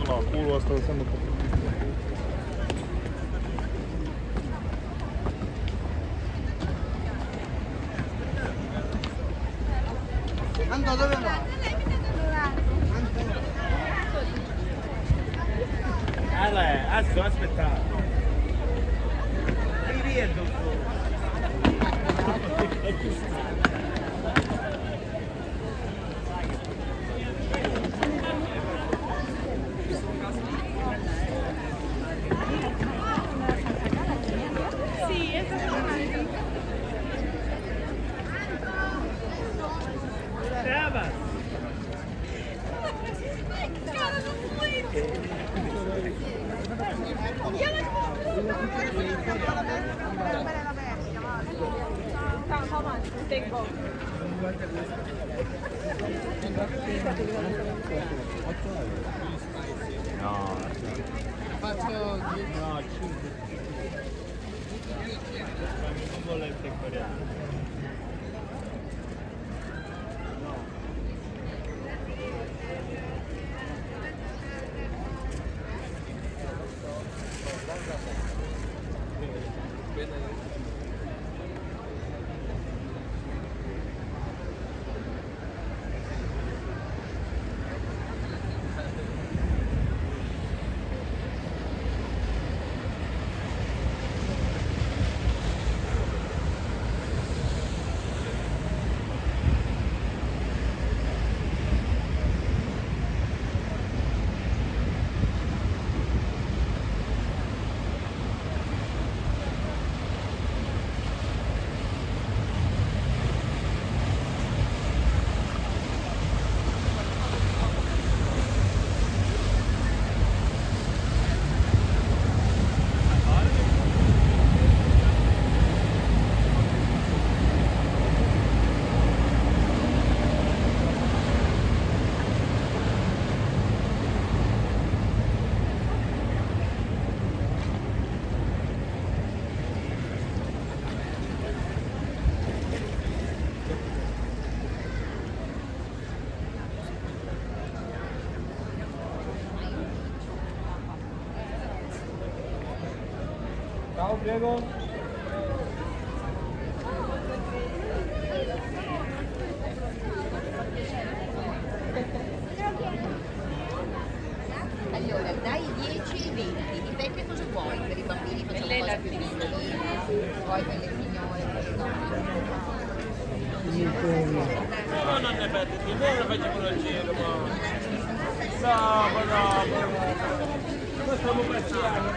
Tuolla on kuuluvasta semmoista. Anto, dove va? Allora, aspetta. Riviendo. Sì, esattamente. Brava. No, Faccio No, 5. Non volete coreano. ciao, prego. Allora, dai 10 ai 20, dipende cosa vuoi, per i bambini facciamo cose più piccoline, poi per le signore, per le donne. No, non ne perdete, noi lo facciamo il giro, ma... Dopo. Noi stiamo passando.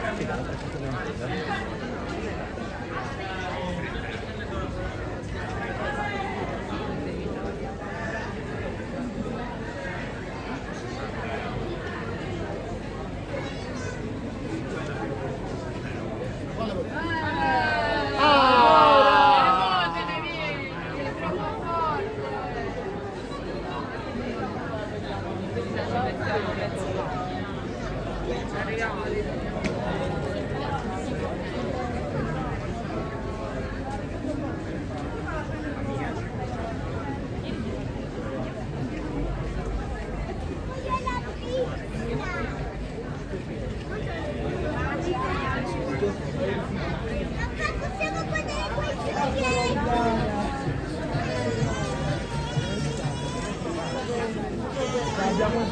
Abbiamo un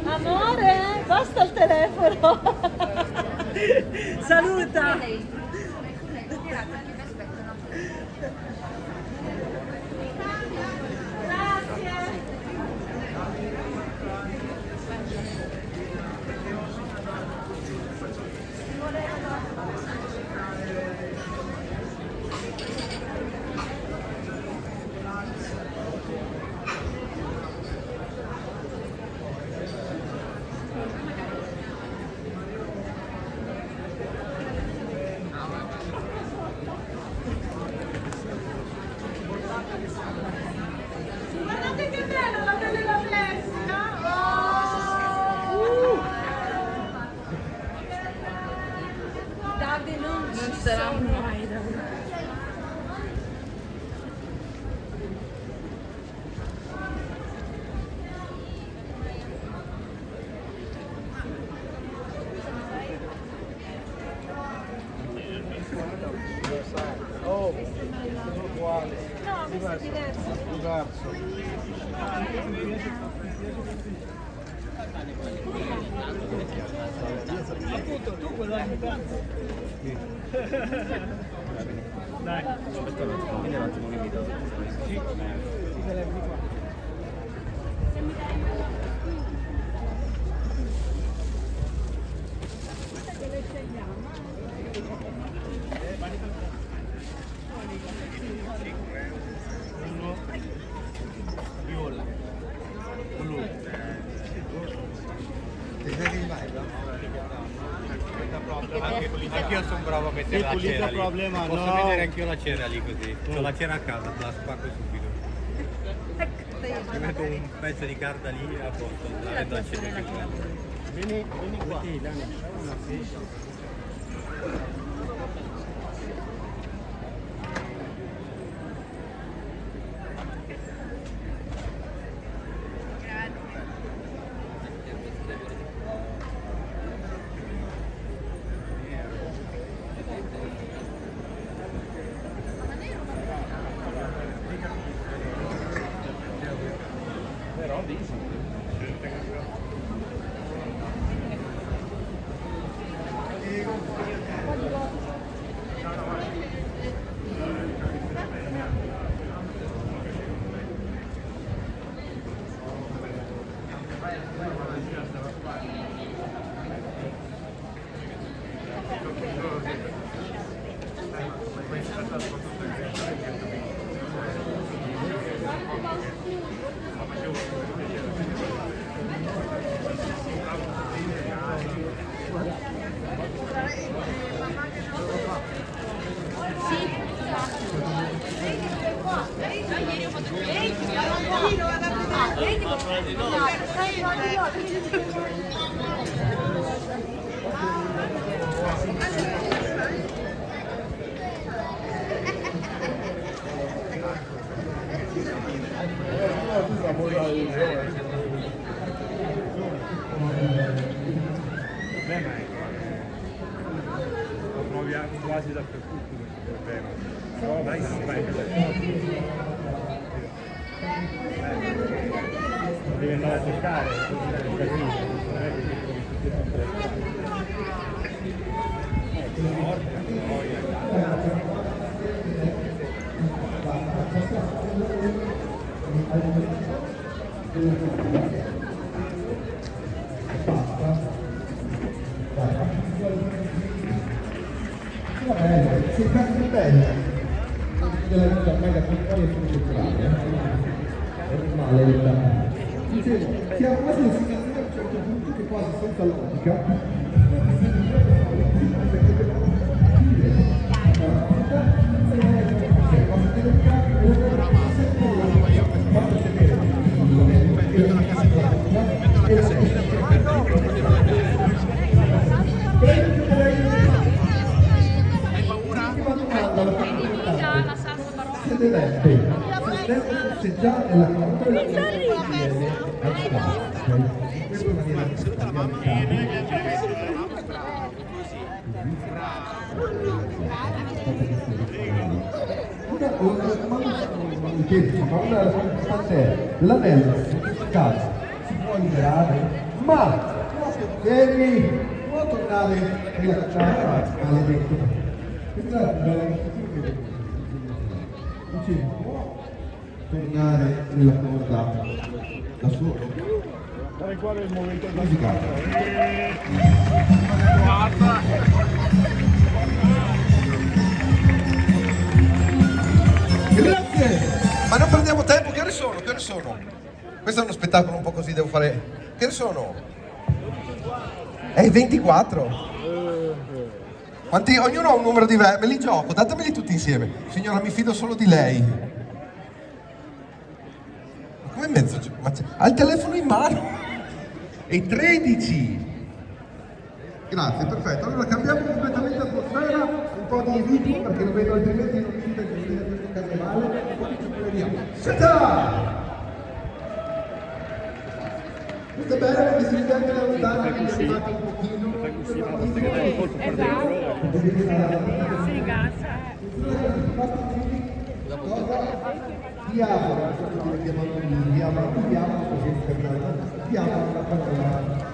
Amore, basta il telefono. Saluta. Appunto, tu quello è mutante. Dai, aspetta un attimo che mi do. Sì, ti celebri qua. Viola. Blu. Anch'io sono bravo a mettere la pulita cera lì. problema, Posso no. mettere anch'io la cera lì così. C'ho la cera a casa, te la spacco subito. Mi metto un pezzo di carta lì a posto, la prendo a cera. Vieni qua. Però dici. Beh, ma lo trovi quasi dappertutto questo problema. No, dai, vai. Devi andare a cercare, non è che trovi tutti sempre. Porca noia. Sul cazzo di bella della vita mega piccola e culturale è normale dicevo siamo quasi in situazione a un certo punto che quasi senza logica se già è la controlla l'anello in casa si può liberare ma devi può tornare nella casa maledetto questa è la dicevo può tornare nella cosa da solo Dai, qual è il momento da musicale. Grazie! Ma non prendiamo tempo, che ore sono? Che ore sono? Questo è uno spettacolo un po' così, devo fare... Che ore sono? È 24? Quanti? Ognuno ha un numero diverso, me li gioco, datemeli tutti insieme. Signora, mi fido solo di lei. Ma come mezzo? Ma ha il telefono in mano? E 13! Grazie, perfetto. Allora cambiamo completamente atmosfera, un po' di ritmo perché lo vedo altrimenti non riuscite a gestire questo carnevale, poi ci proviamo. Senta! Questo è bello perché si vede anche da lontano, quindi è arrivato un pochino. Fai così, ma basta che dai un colpo per dentro. Si gasa. Cosa? diavolo, diavolo così per diavolo la parola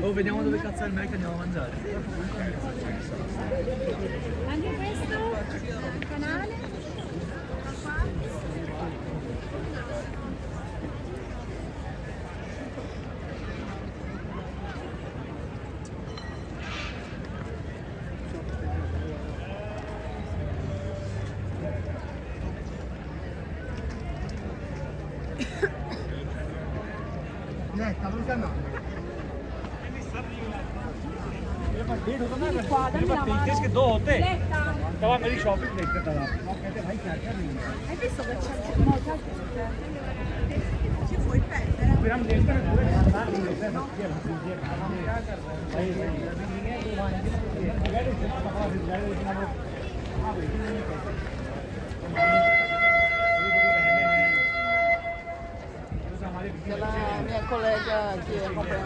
Oh, vediamo dove cazzo è il Mac, andiamo a mangiare. Anche questo canale? इसके दो होते तब मेरी शॉपिंग देखते तब आप कहते भाई क्या क्या नहीं Hai visto che c'è molto ci puoi perdere? फिर हम देखते हैं पूरे खानदान नहीं होते हैं La mia collega che compra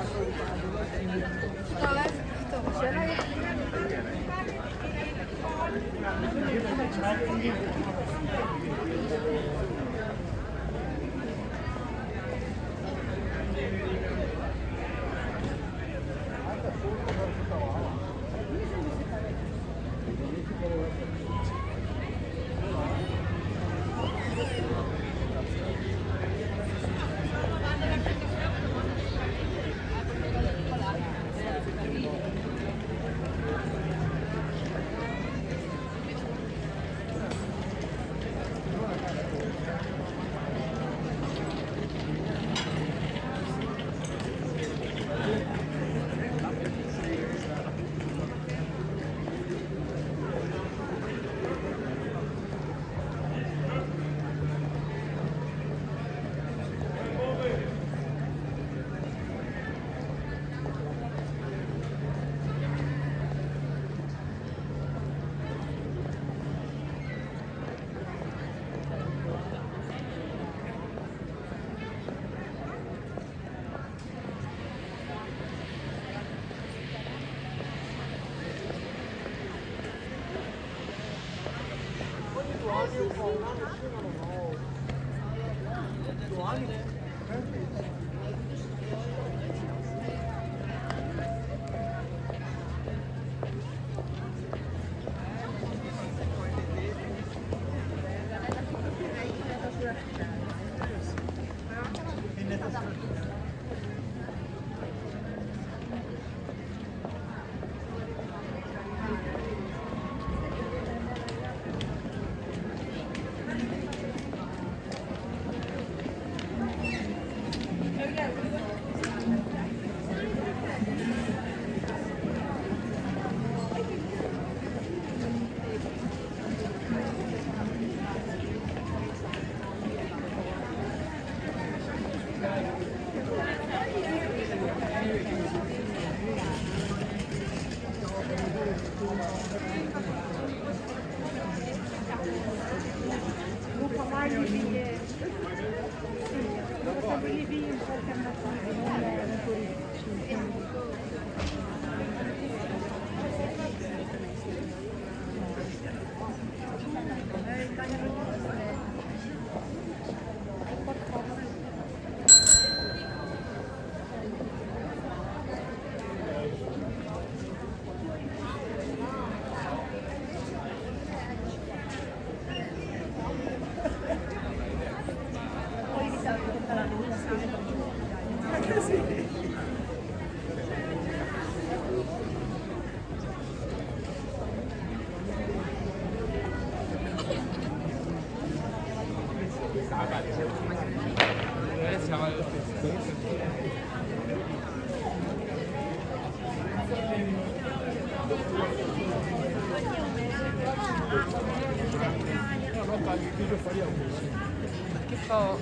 Che fa?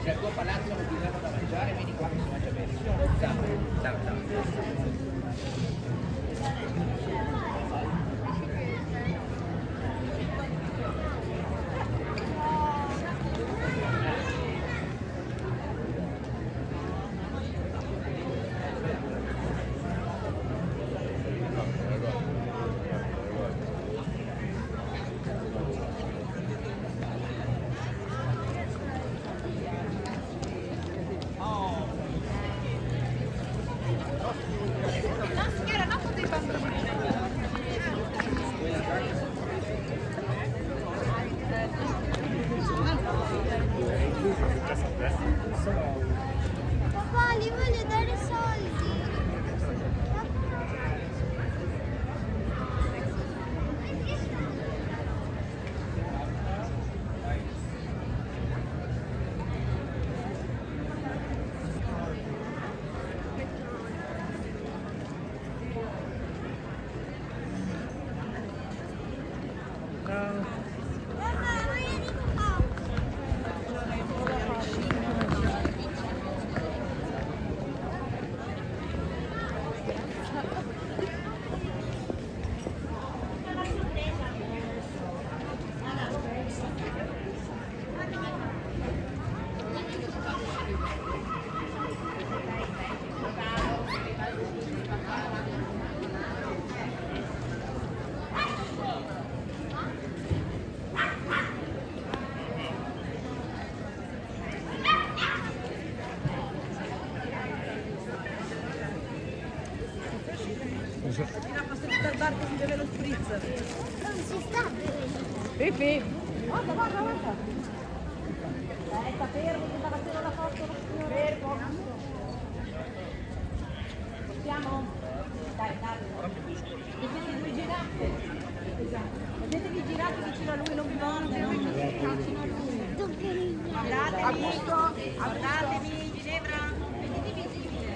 C'è il tuo palazzo non ti danno da mangiare, vieni qua che si mangia bene. Ciao, ciao, ciao. Papà, gli voglio dare soldi. Papà, voglio di papà. Dal bar che si beve lo spritz. Non si sta bevendo. Pepe. Guarda, guarda, guarda. Sta fermo, che sta facendo la foto. Fermo. Possiamo? Dai, dai. Vedete due giraffe? Esatto. Vedetevi girate vicino a lui, non vi volte, vicino a lui. Guardatevi, guardatevi, Ginevra. Vedetevi simile.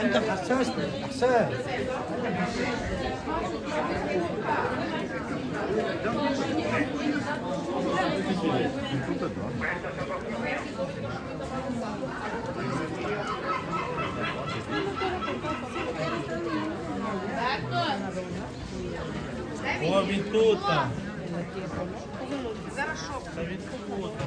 انت حسسني احسان L'ho vintuta. Зараз що? L'ho vintuta.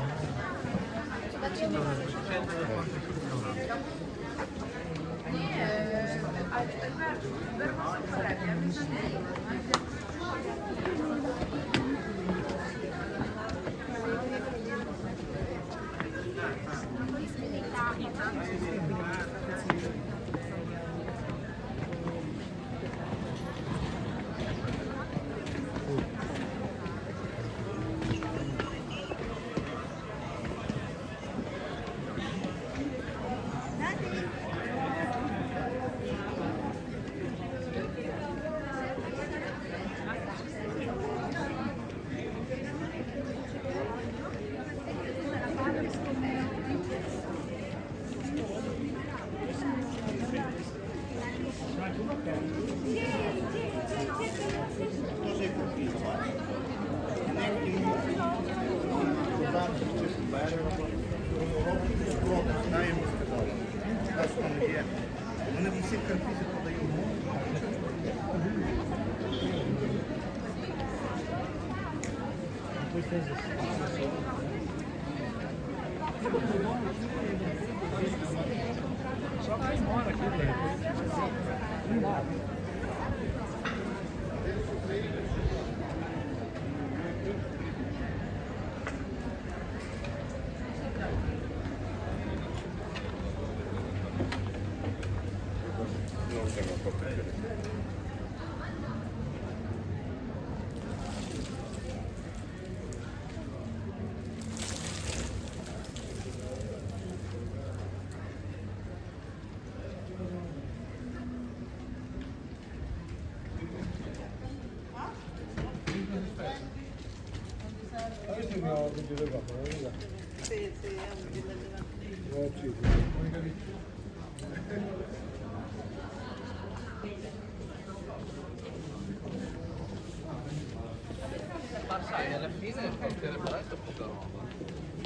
Вони всі карпізи подають. Questo mi ho capito dopo, non Sì, è un video ho ucciso, non hai capito? Ma sai, alla fine il quartiere Barretto è poca roba.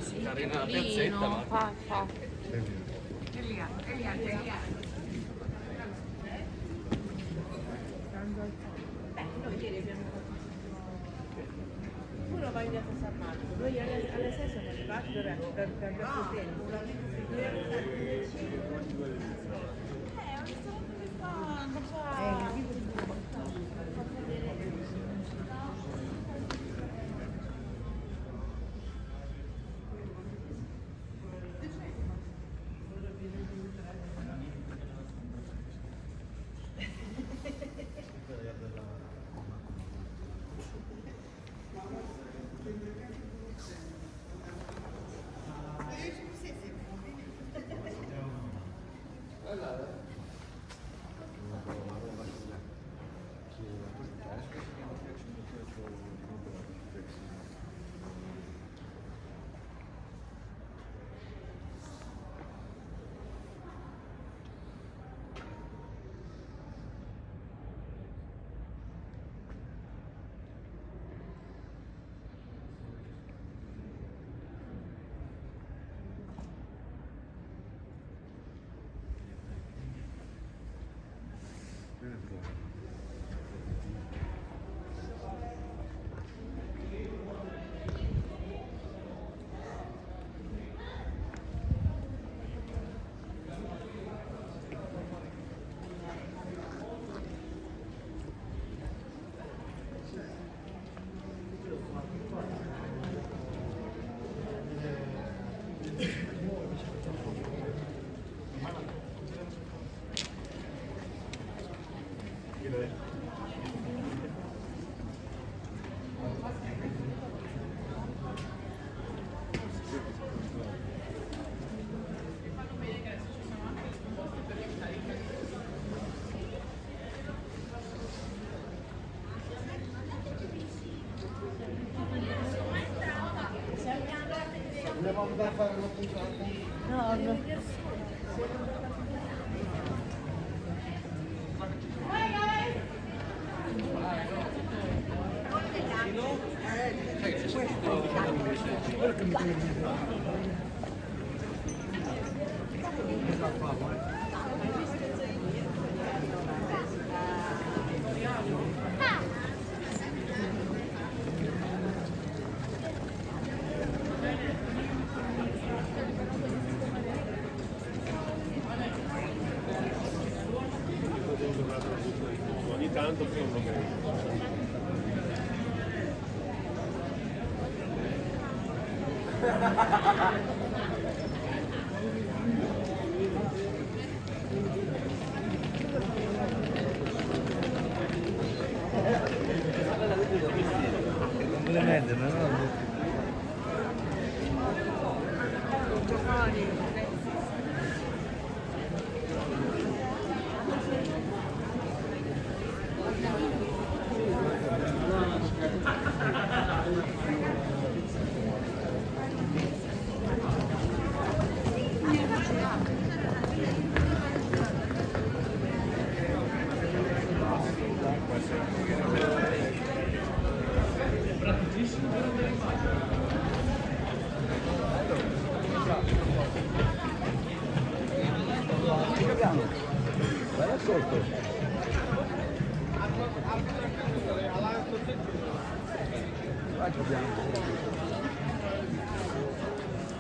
Sì, carina la piazzetta, ma... Noi ieri abbiamo fatto. Uno va in piazza San Marco, noi alle 6 siamo arrivati per cambiare tempo. Vogliamo andare a fare una puntata? No, no. tanto piombo che...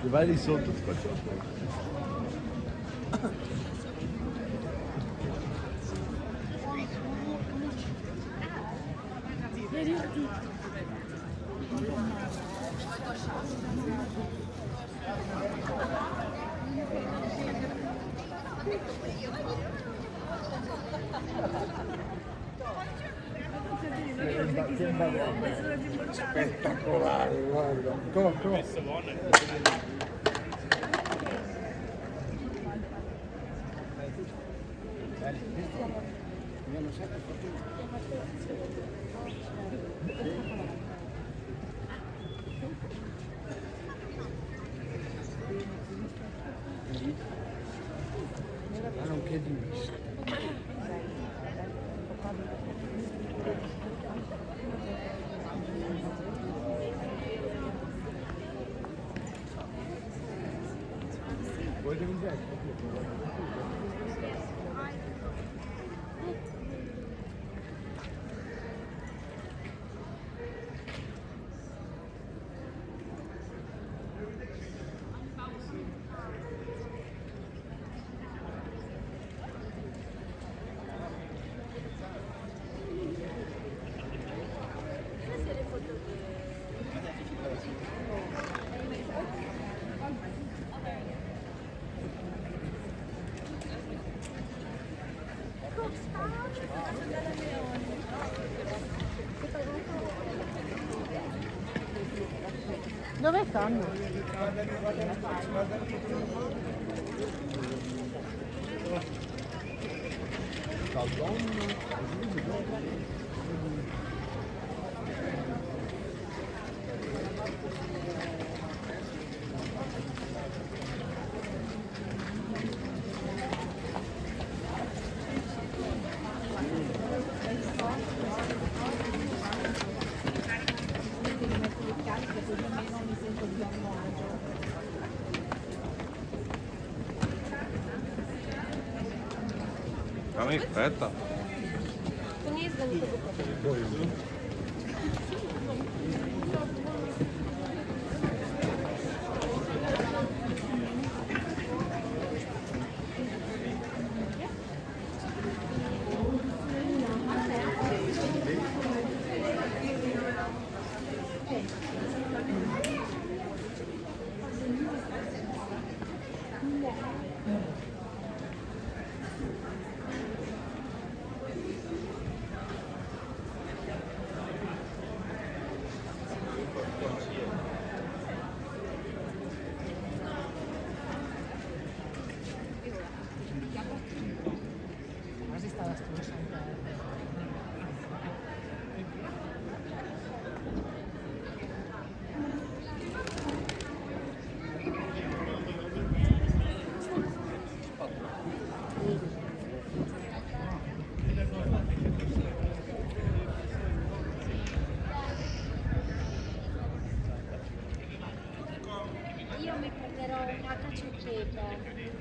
Se vai lì sotto ti faccio la foto. Spettacolare, guarda. Ma non che dici? Vuoi che mi dai? Dove stanno? Dammi, aspetta. Io mi prenderò una cacio e pepe.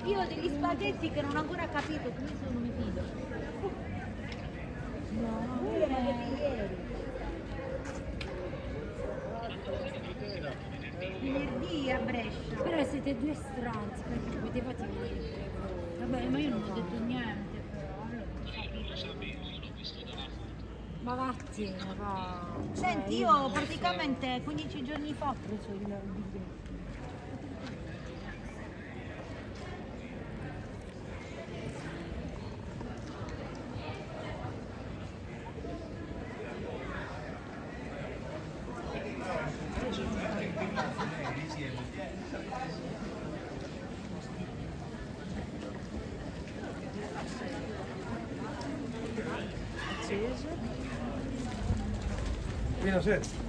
Io ho degli spaghetti che non ho ancora capito come sono, mi fido. No, ieri. Venerdì a Brescia. Però siete due stronzi, perché potevate venire. Vabbè, ma io non ho detto niente, però. Allora, non capito. Ma vattene, va. Senti, io praticamente 15 giorni fa ho preso il biglietto. Fino a 7.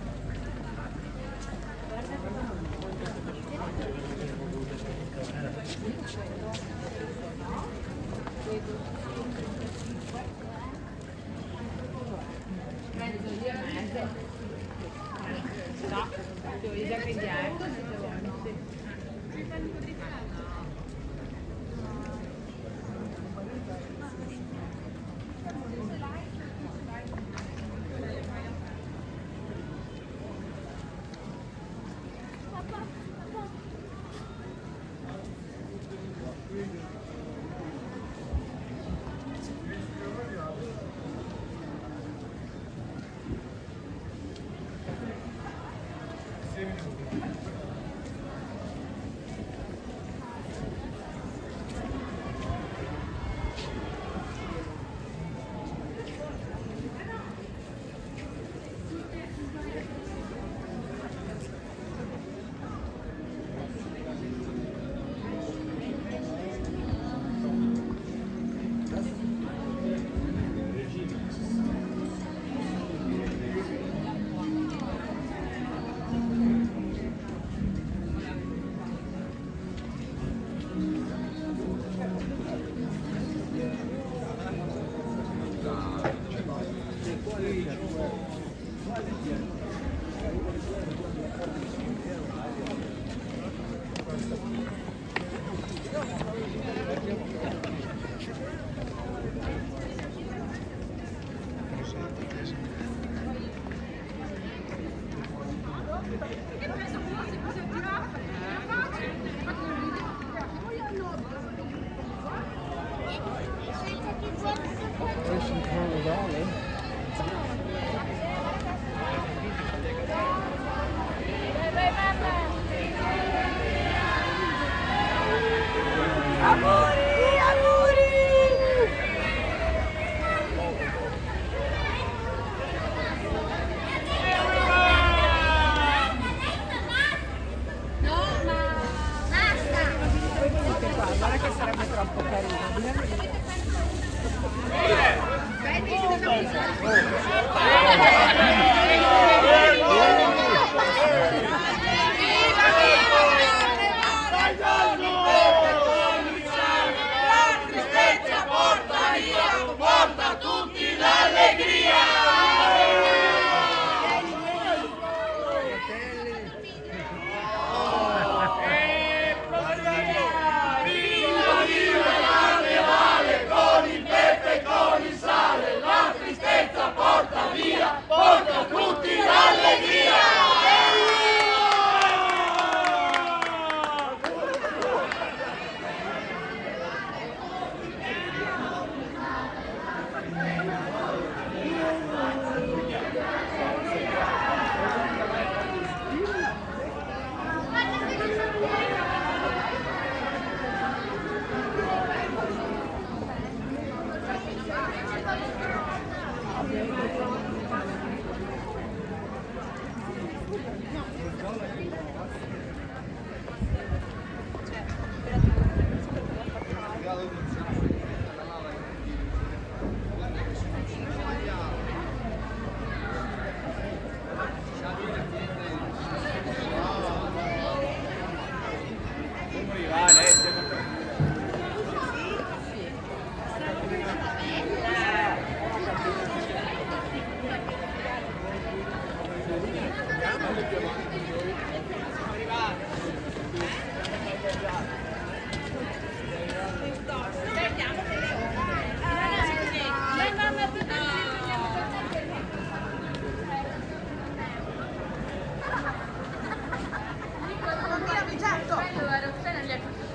Certo.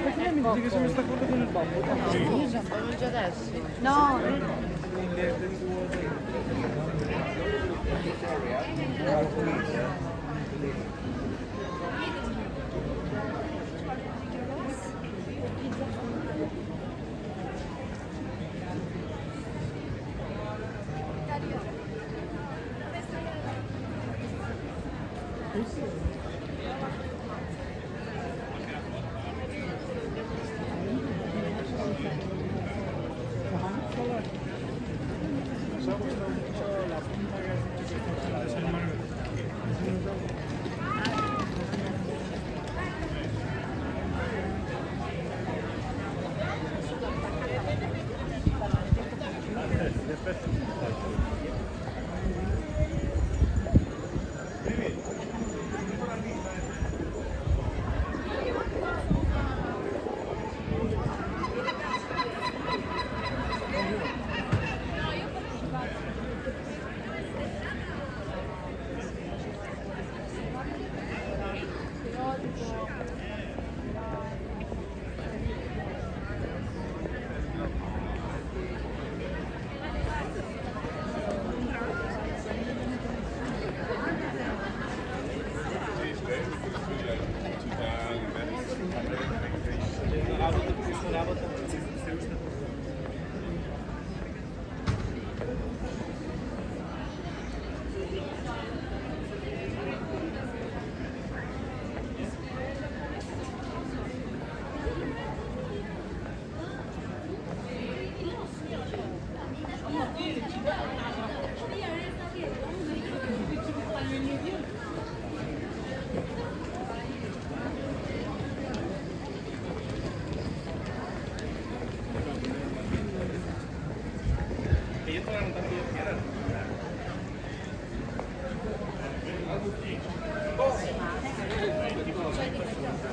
Perché mi dici che se mi sta guardando nel bambo? Sono già adesso. No,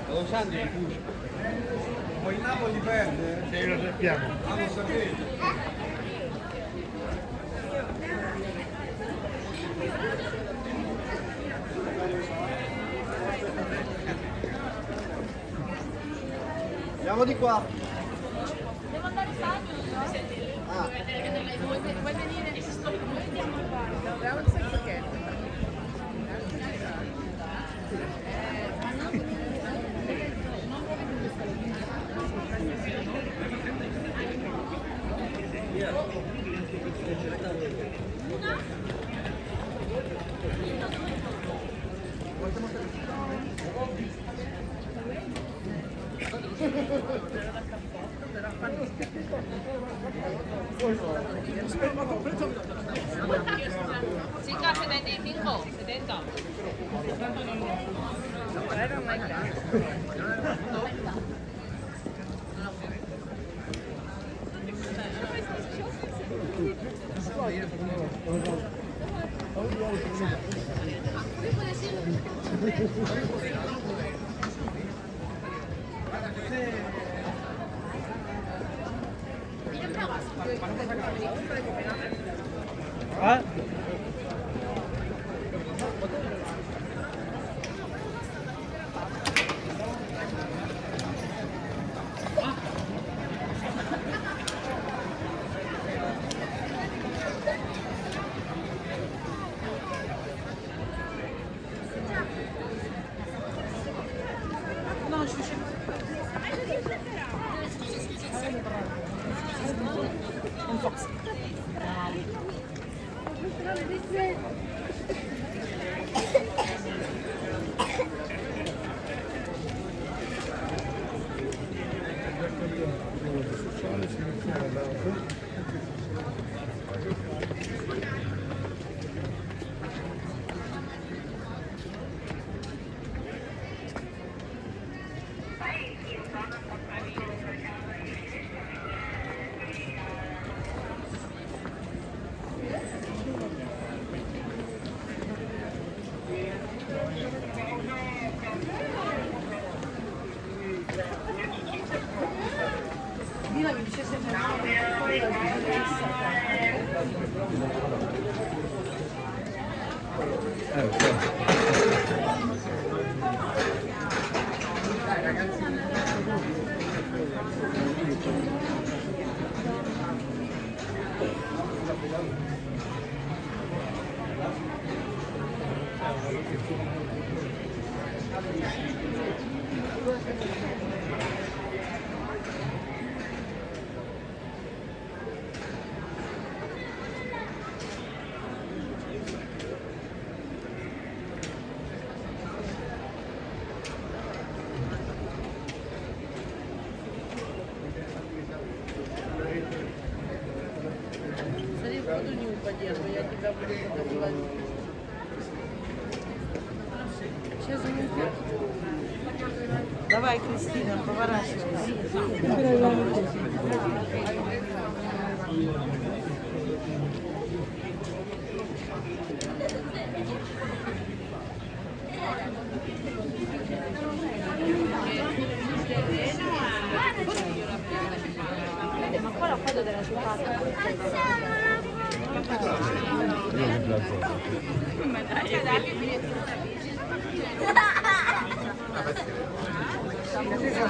Lo sanno di Cusco. Poi il Napoli perde? Sì, lo sappiamo. Ah, lo sapete? Andiamo di qua. Devo andare in bagno, Ah. Vuoi venire? andiamo al bagno. Si got sedente, 5, sedente. I don't like that. Ah? Una mi dice sempre poi la Давай, Кристина, поворачивайся. Ma qua la foto della sua casa.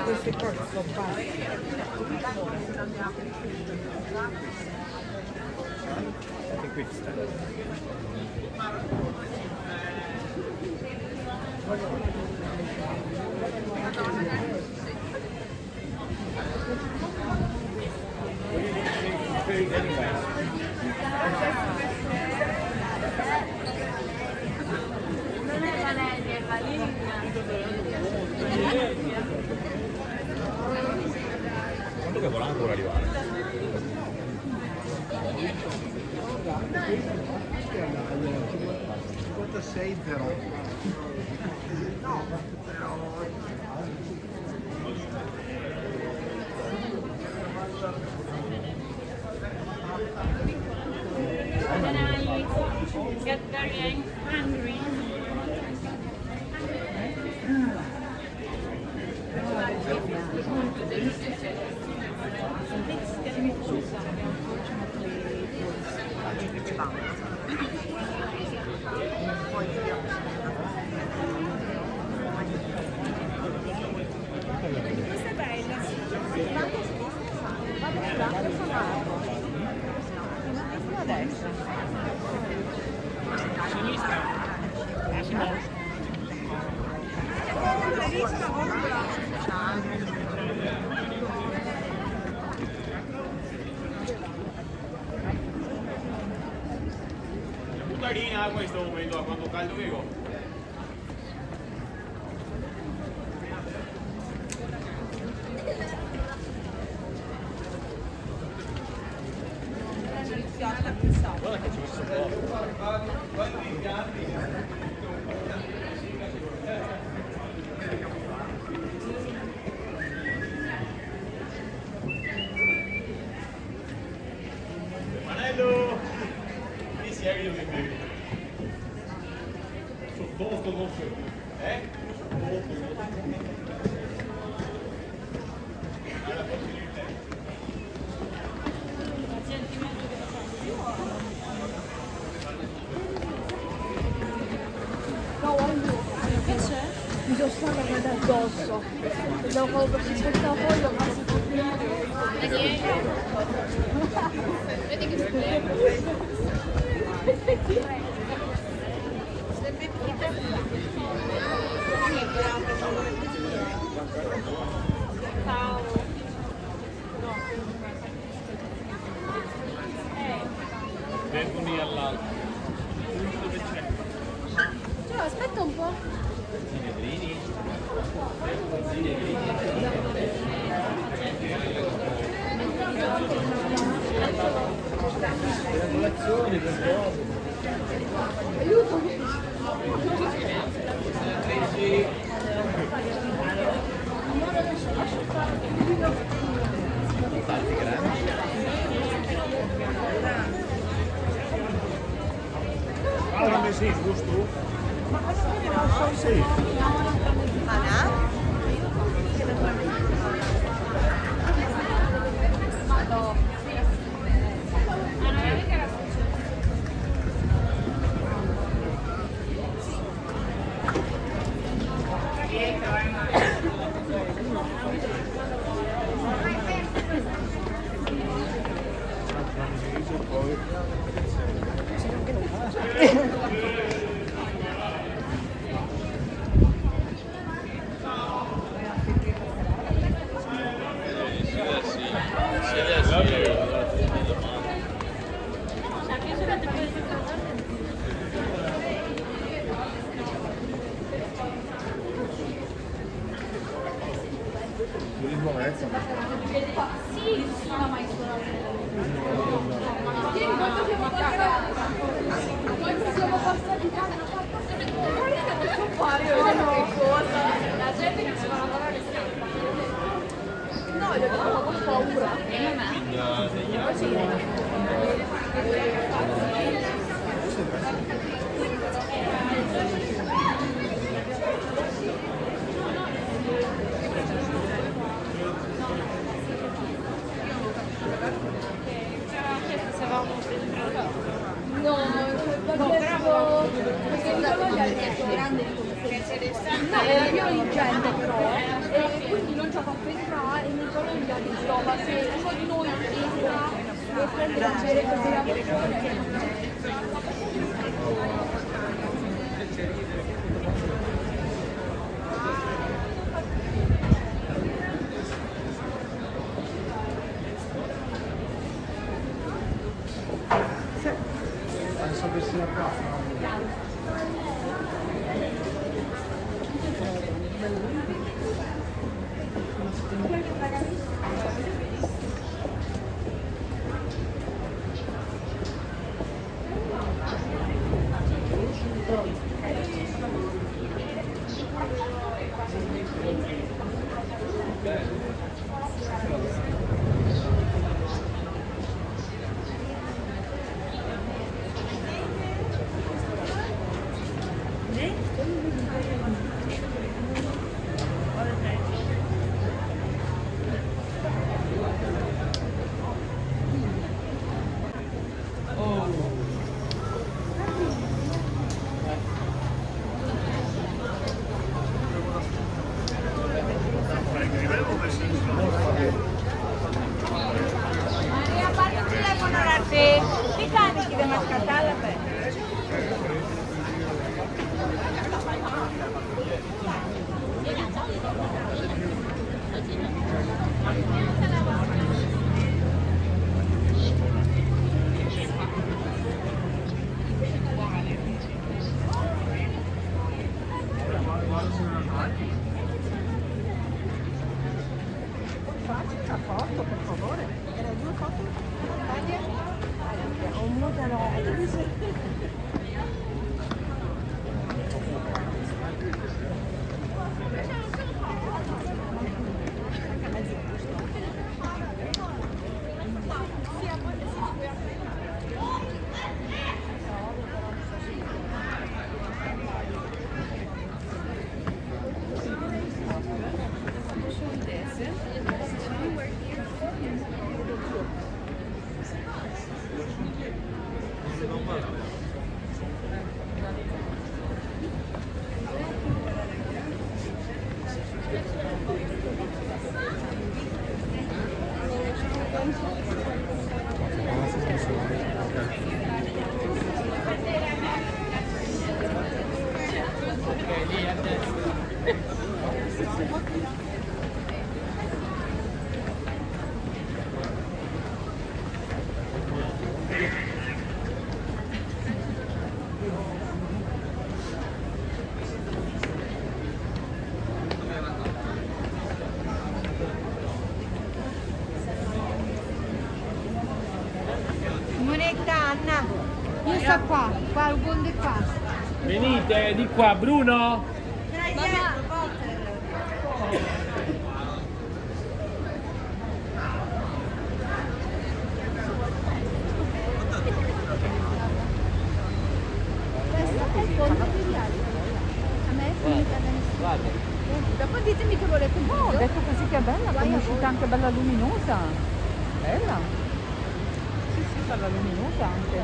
Queste cose sono fatte. Non è Valeria, è Valeria. Quanto che voleva ancora arrivare? Then I get very hungry. Questa è bella. A destra. Butarina questo momento, quando caldo vivo. Guarda che ci ho messo poco. Manello! Chi si è che io mi bevo? Sottosto non so. Mi sono stata da addosso. Dopo questo foglio quasi Vedi che problema. Telefoni all'alto. Dove c'è? Cioè, aspetta un po'. Ginevrini. Colazione, Aiuto. Allora mi sei giusto? Sì. sicurezza. Sì, no, ma ieri quando siamo passati da una parte a fare cosa? La gente che ci fa lavorare no, io avevo paura. No, era pieno di gente però e quindi non ci ha fatto entrare e Nicola gli ha detto ma se uno di noi entra e prende la ceretta della persona Penso che sia qua. Maria, parli il telefono a te. Che carichi da mascatalla per? Facci una foto, per favore. Era due foto? Taglia? Un modello. Monetta Anna, io sto qua il gol di qua. Venite di qua, Bruno! Dopo ditemi che volete. No, ho detto così che è bella, come è uscita anche bella luminosa. Bella. Sì, sì, bella luminosa anche.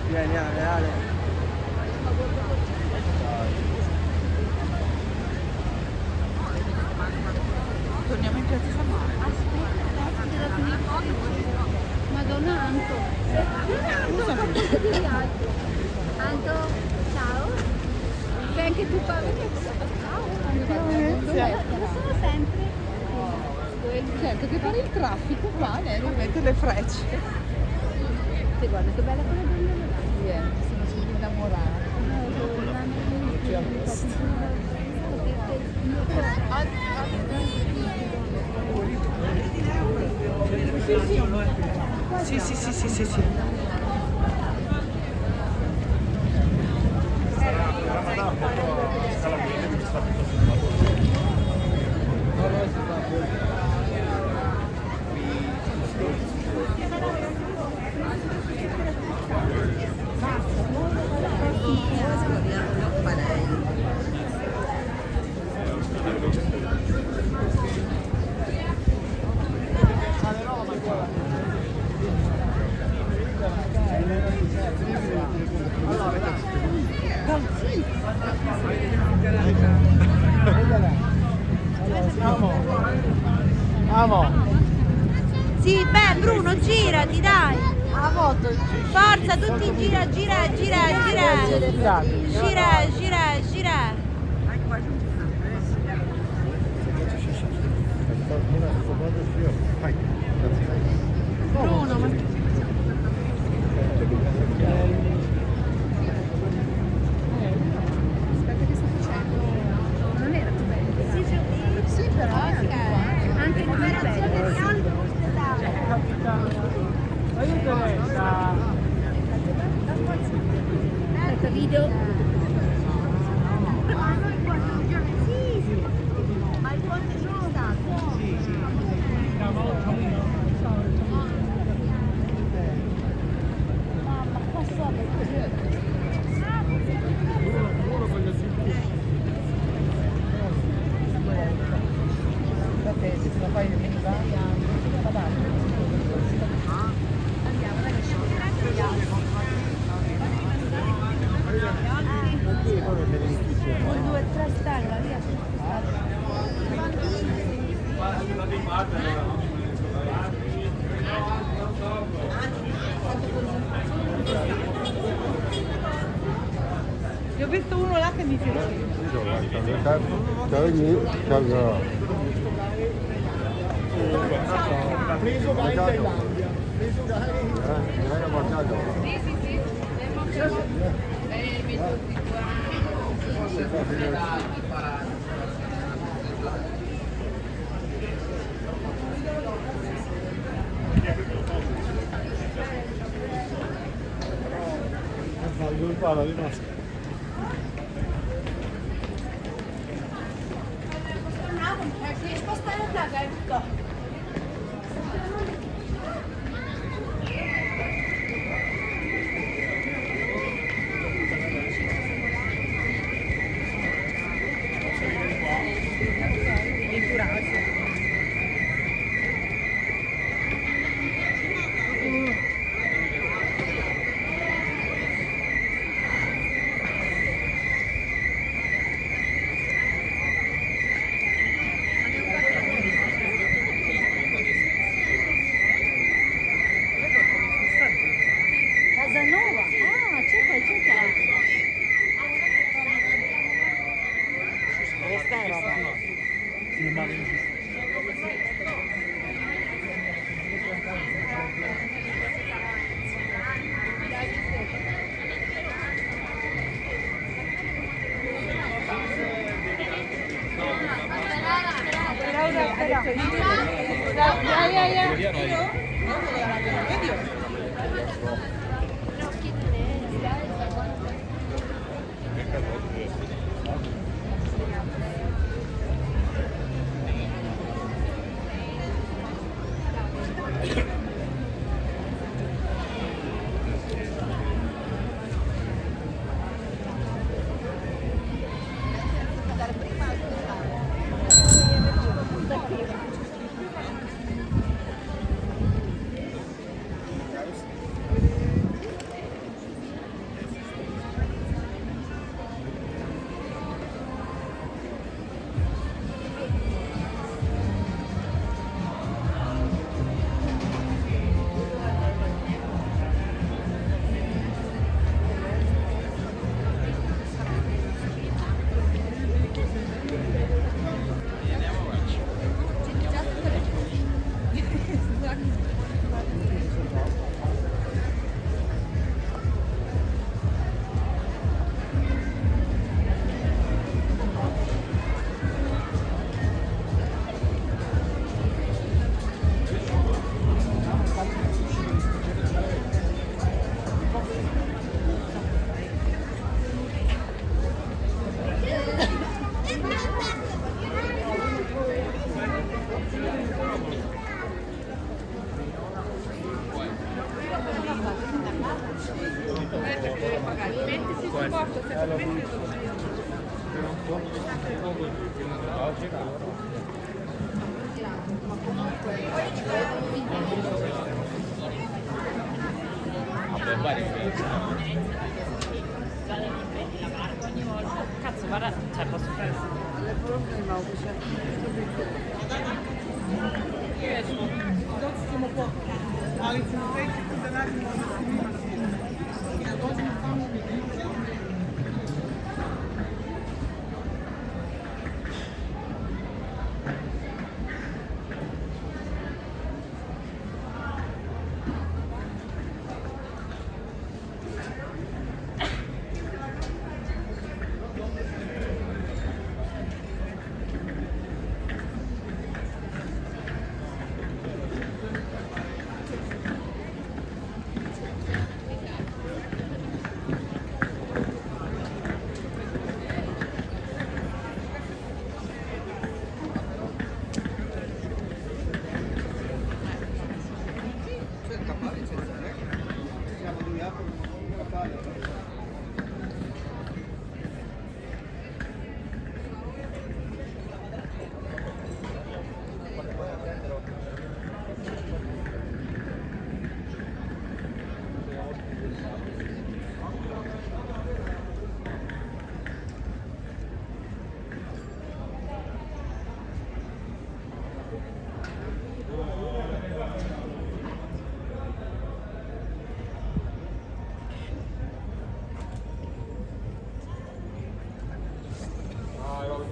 Vieni, Ale. Torniamo in piazza San Marco. Madonna Anto. Anto, ciao. Sei anche tu Paolo? Ciao. Lo sono sempre. Certo che fare il traffico qua, Nero, mette le frecce. Ti guarda che bella quella donna. Sono subito innamorata. Ti Sì. Sì, beh, Bruno, girati, dai. Forza, tutti gira. Gira. Bruno, ma... Sì, però anche in video. Ma il ponte ci è stato? Mamma, un 2-3 stelle, via. Ne ho visto uno là che mi piaceva. Preso da in Thailandia. Io parlo di maschera. Spostare la placa, Casanova. Ah, cerca. Questa è roba. Cazzo, guarda, cioè posso fare... Le problema ho Ali ćemo reći da radimo na dođemo tamo u Vidicu.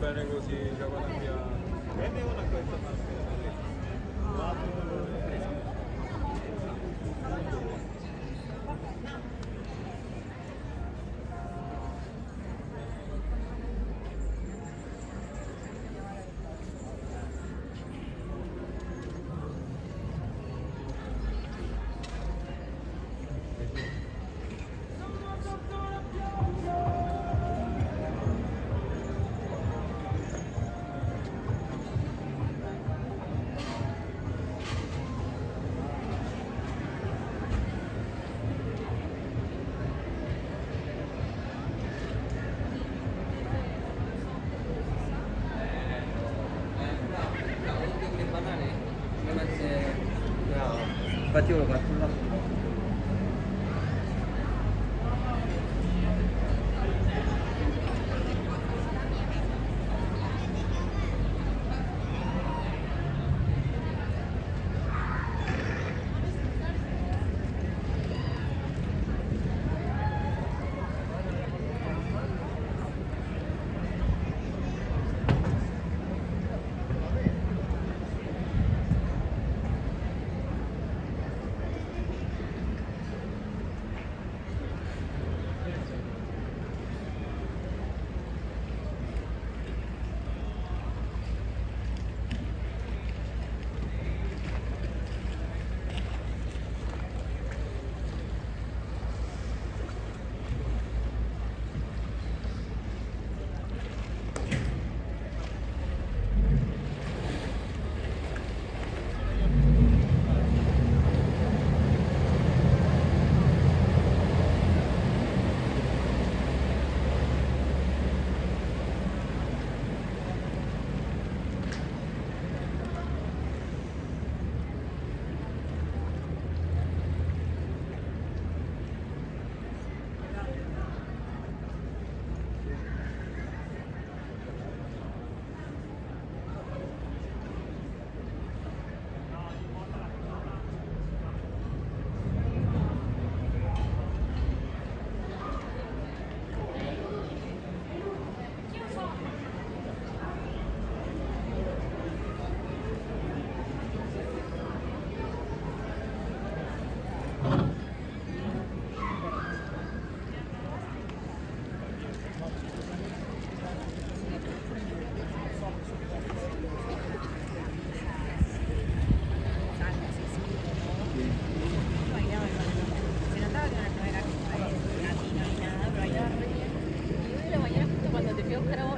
Bene così, già guadagniamo. Infatti io l'ho fatto là.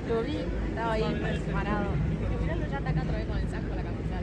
Lo vi, estaba ahí parado. Dije, miralo, ya está acá otra vez con el saco de la camiseta.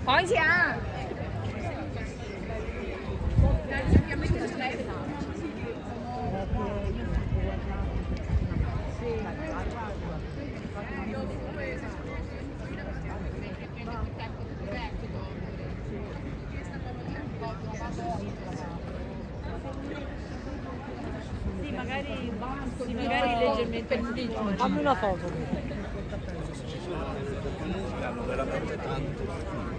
黄强。Sì, magari leggermente più. Fammi una foto. Hanno veramente tanto.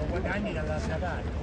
Guadagni dalla Natale.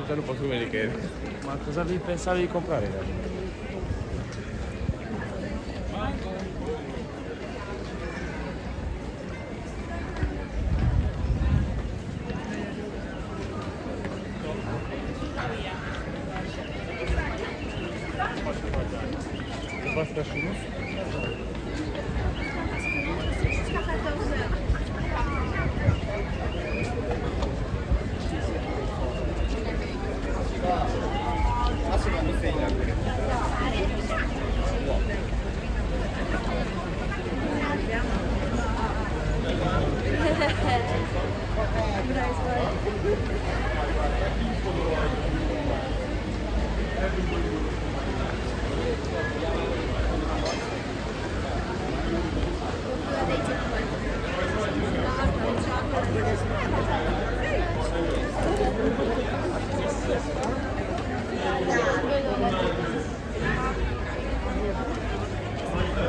Già non posso vedere che... Ma cosa vi pensavi di comprare? Basta asciutto. Massimo,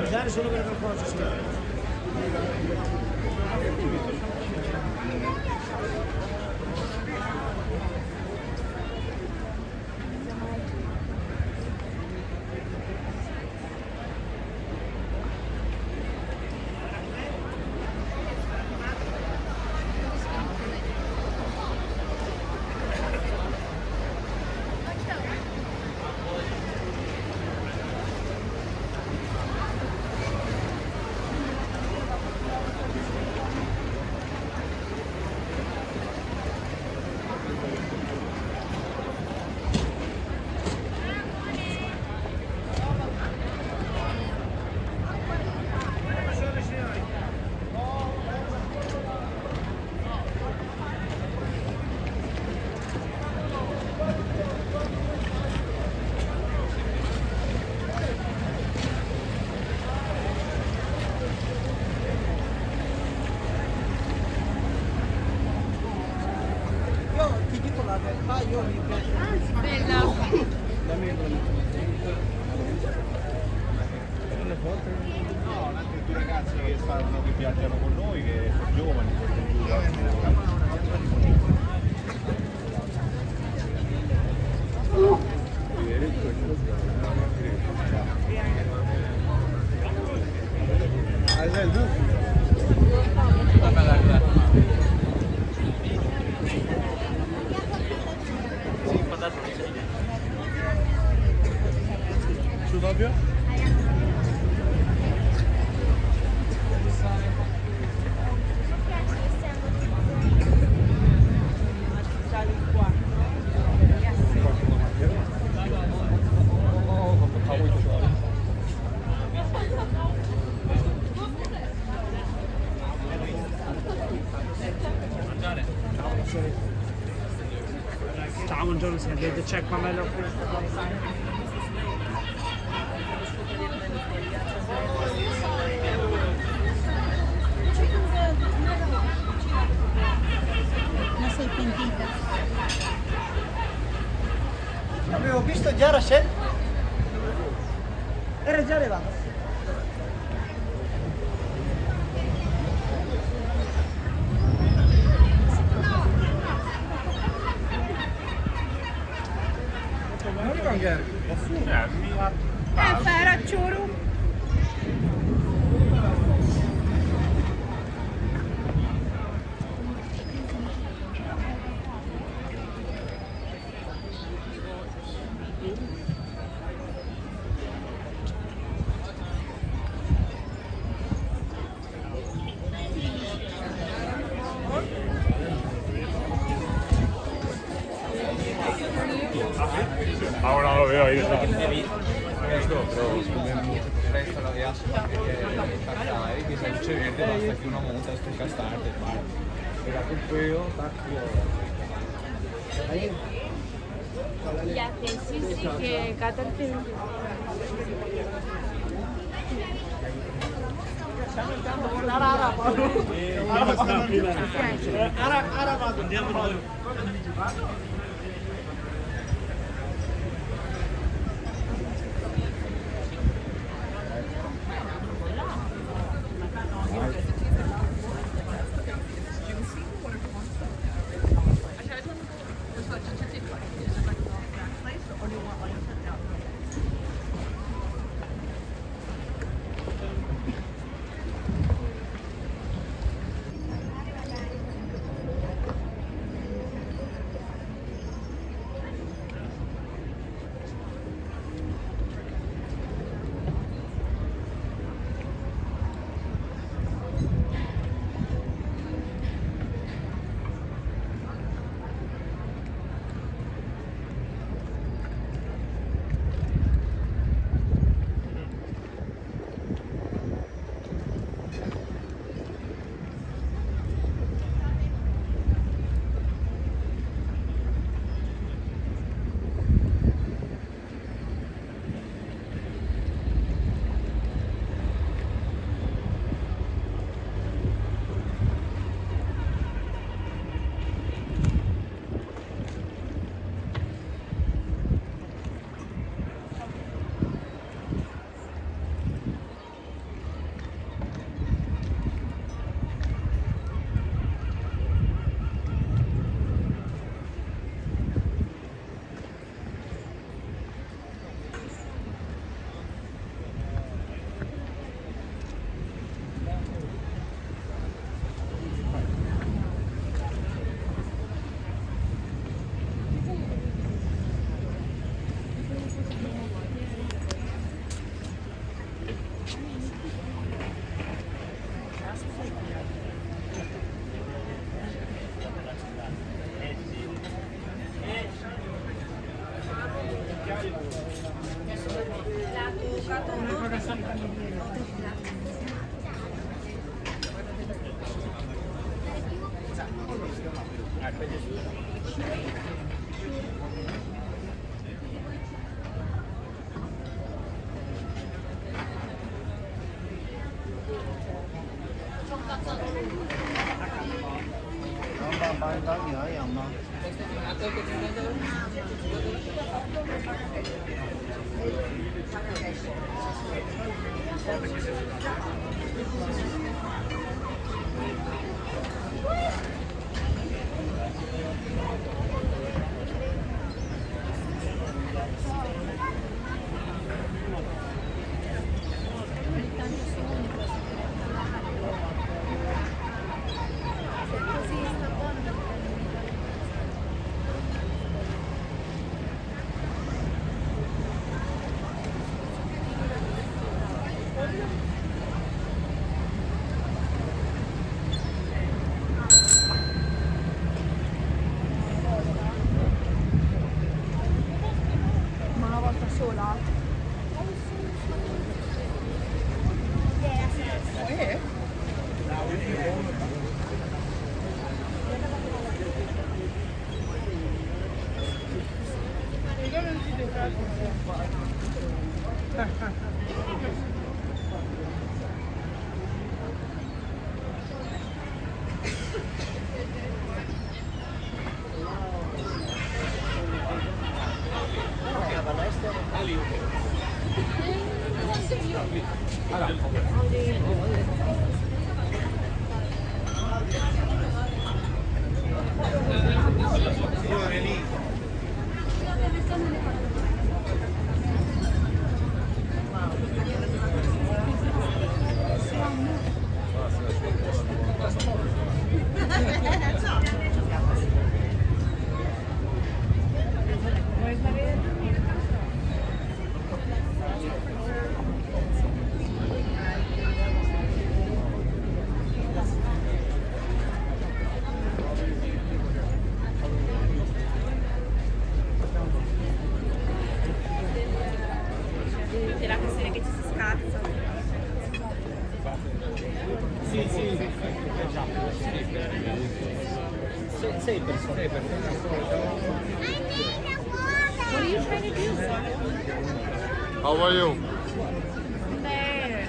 mangiare solo per qualcosa, sì. Io ti dico la verità, io mi piace. Bella. No, anche due ragazzi che stanno, che viaggiano con noi, che sono giovani, Su doppio? Ciao, buongiorno, se avete c'è qua bello questo. Ma sei pentita? Avevo visto già Rachel? Era già arrivato. Non mi mangiare. Fai racciolo. Ahora lo veo ahí. Presto la via perché che sei succedente basta che una monta sto castarte e era quel pelo Ya que sí, sí, que catarte. Andiamo noi. Ma una volta sola? Della questione che ci si scazza. Sei persone. What are you trying to do? How are you? There.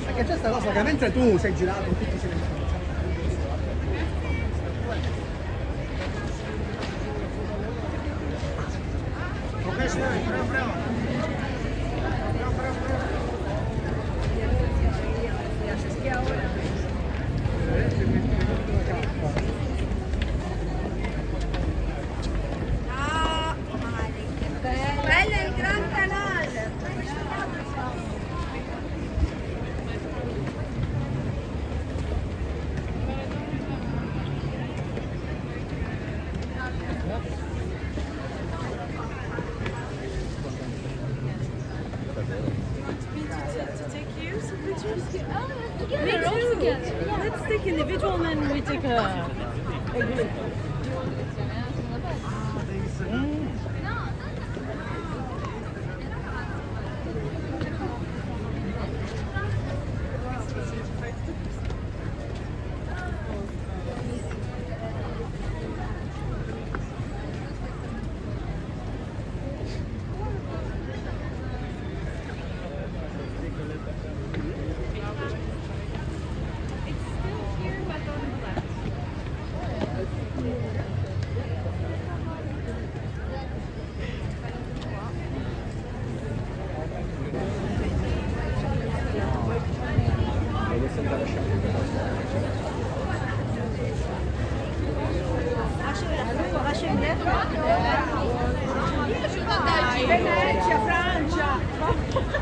Perché c'è sta cosa che mentre tu sei girato tutti si vedono. Bello il Gran Canale. Let's take individual and then we take a group. Venezia, Francia.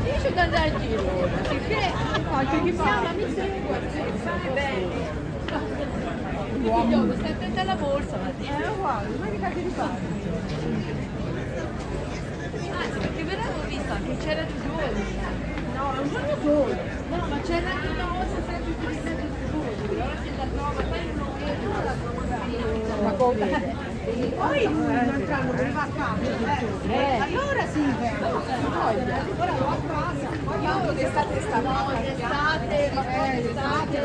Riesci ad andare a giro? Perché? Anche chi fa? Bene. figlio, stai attenta alla borsa. Guarda, ma che cacchio di fare? Anzi, perché me l'avevo vista che c'era di giorni. No, è un giorno solo. No, ma c'era anche una volta sempre utilizzata il secondo. Allora c'è la prova, poi non vedo la prova. Ma come? Poi mancano, doveva a casa. Allora sì, ora va a casa. Io d'estate stavo No, d'estate, ma poi d'estate.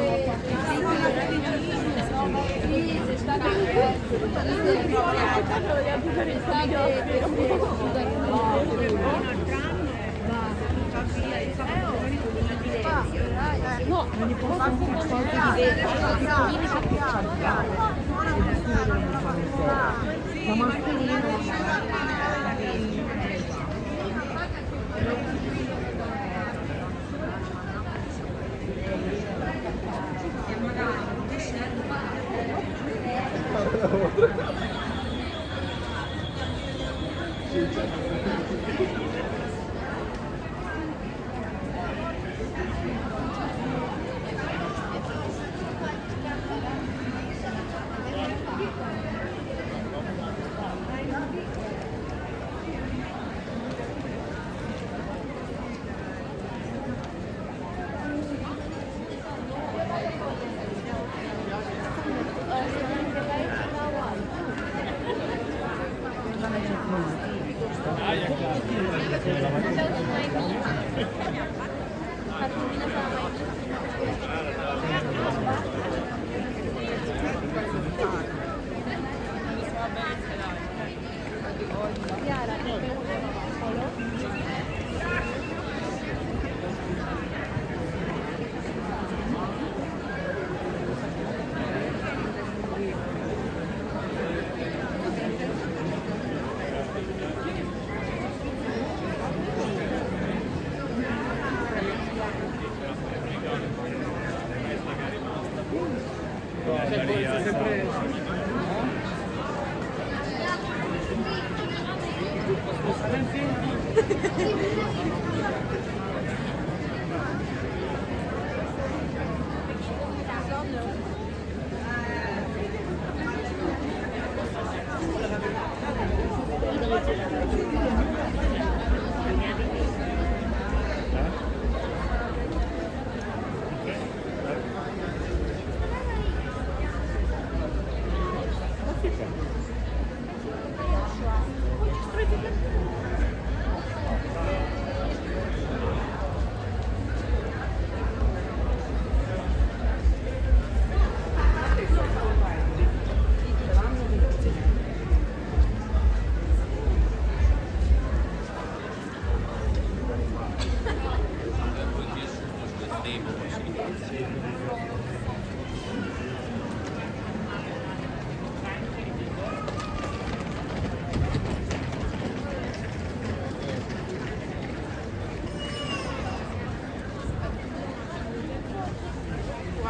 Sì, d'estate. No, me ne posso anche un po' di vedere. La mascherina.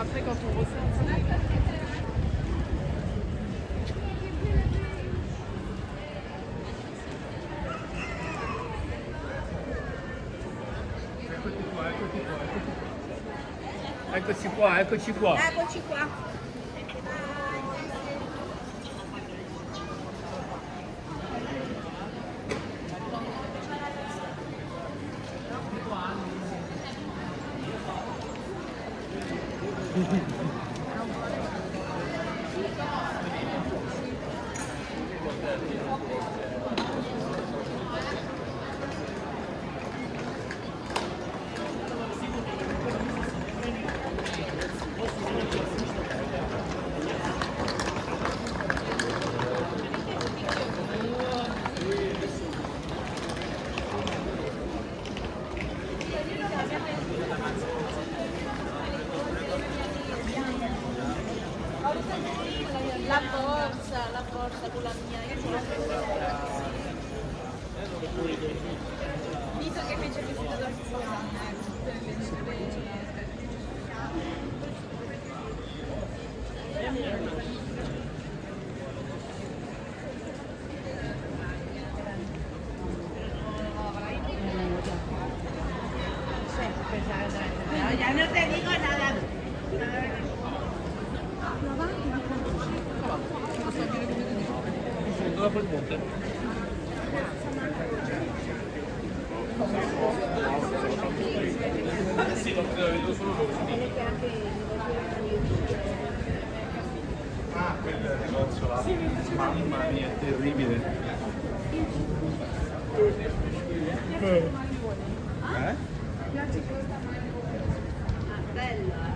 Après, quand on ressent. Eccoci qua, eccoci qua. Eccoci qua. La borsa con la mia, io ce l'ho visto che fece visita da ya no te digo nada. dopo il ponte. Sì, lo vedo solo loro. Ah, quel negozio là. Mamma mia, è terribile. Bella.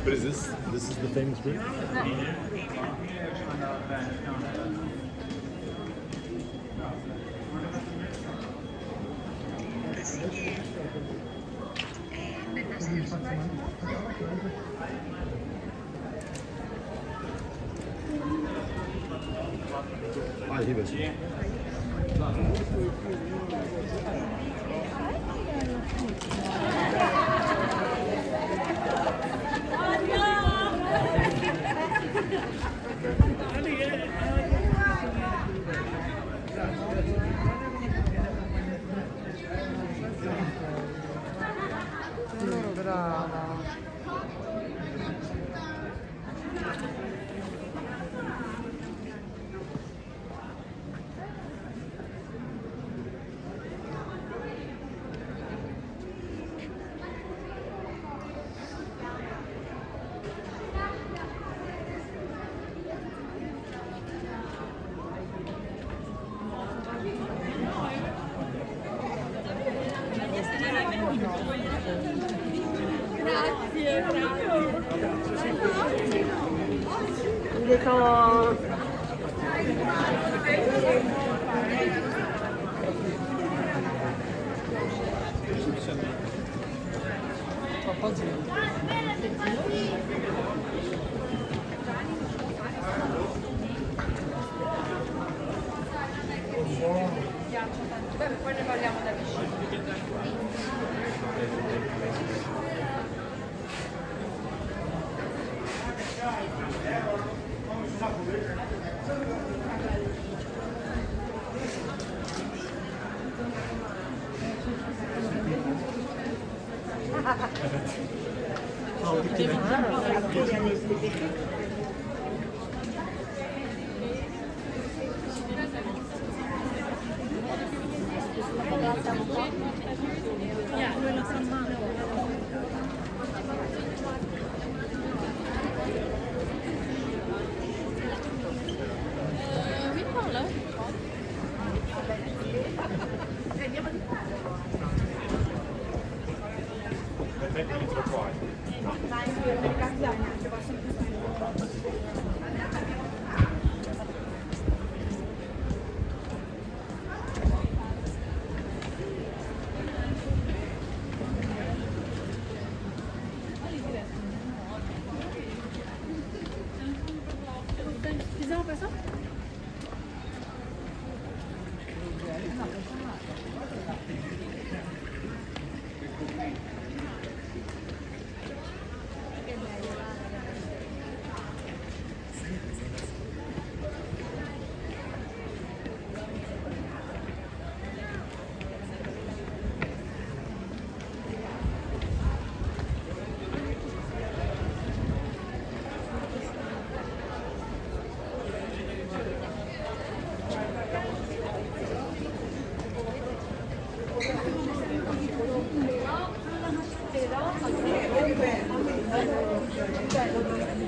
But is this is the famous bridge? Ah, hier bist du. Poi ne parliamo da vicino.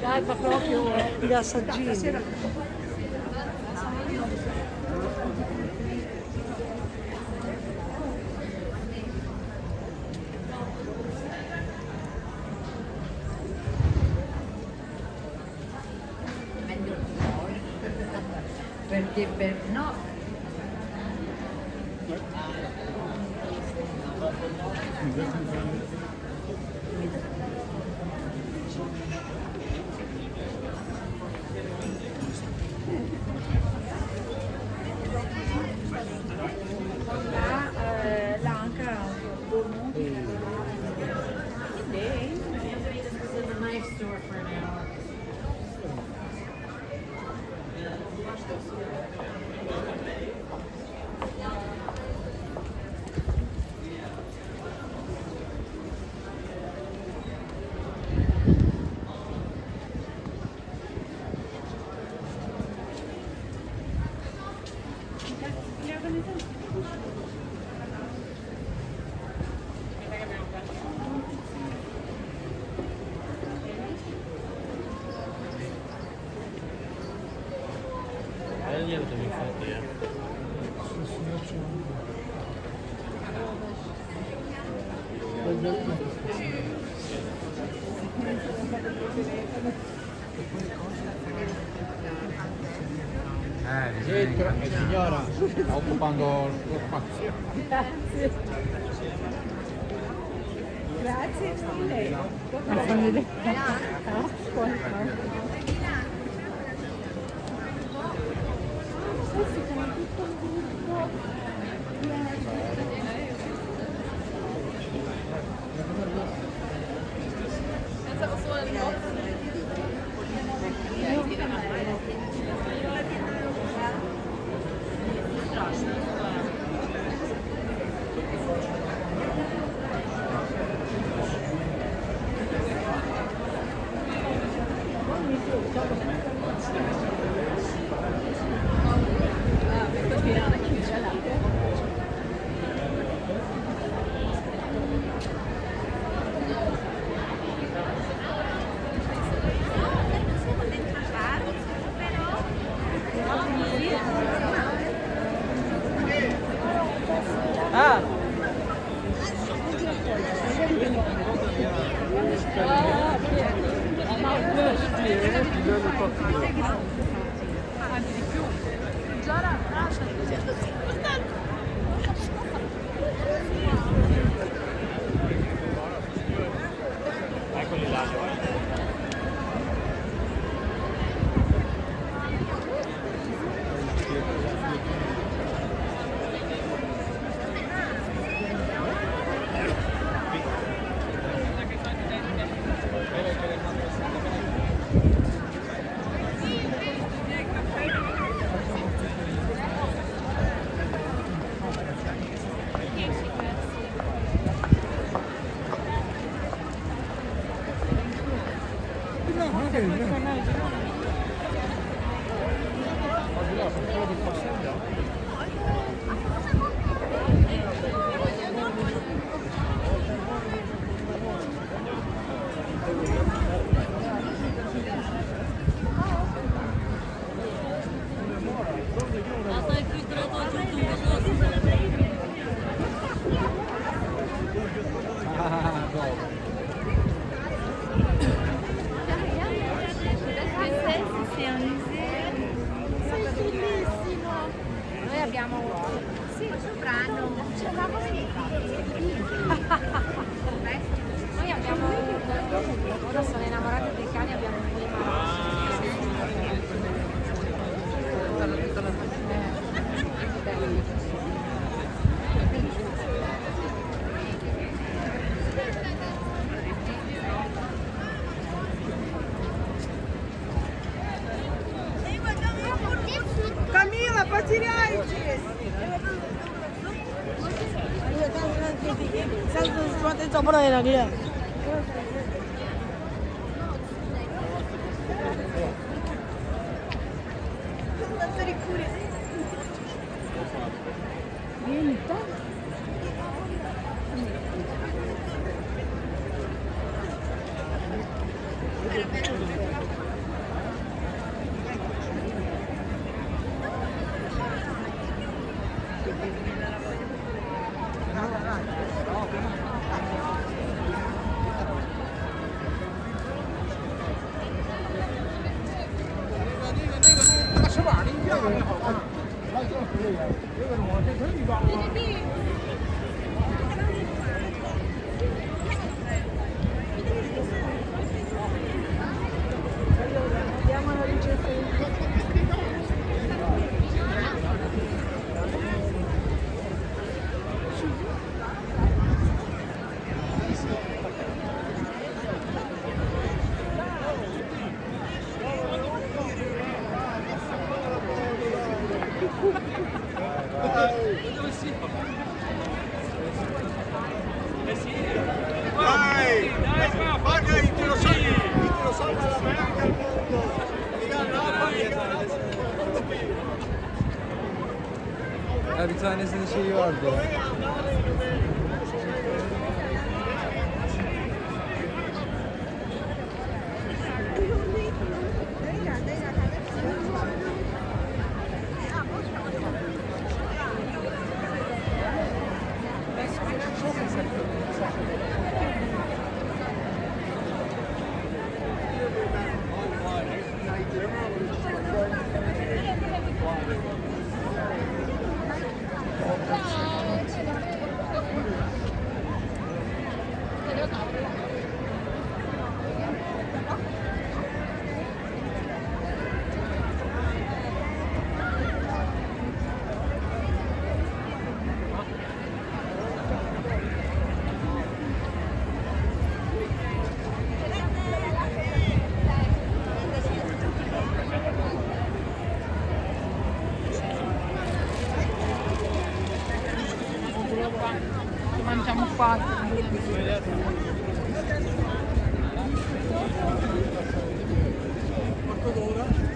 Dai, fa proprio gli assaggini. Perché per no. L'anca Niente, infatti, signora, sta occupando lo spazio. Grazie. Grazie mille. Noi abbiamo sì, il soprano. Noi abbiamo ora sono innamorati dei cani, abbiamo un Camila, потеряете! Сейчас про это где? Vieni, Andiamo alla ricetta. Ya bir tanesinin şeyi vardı ya. Mangiamo qua.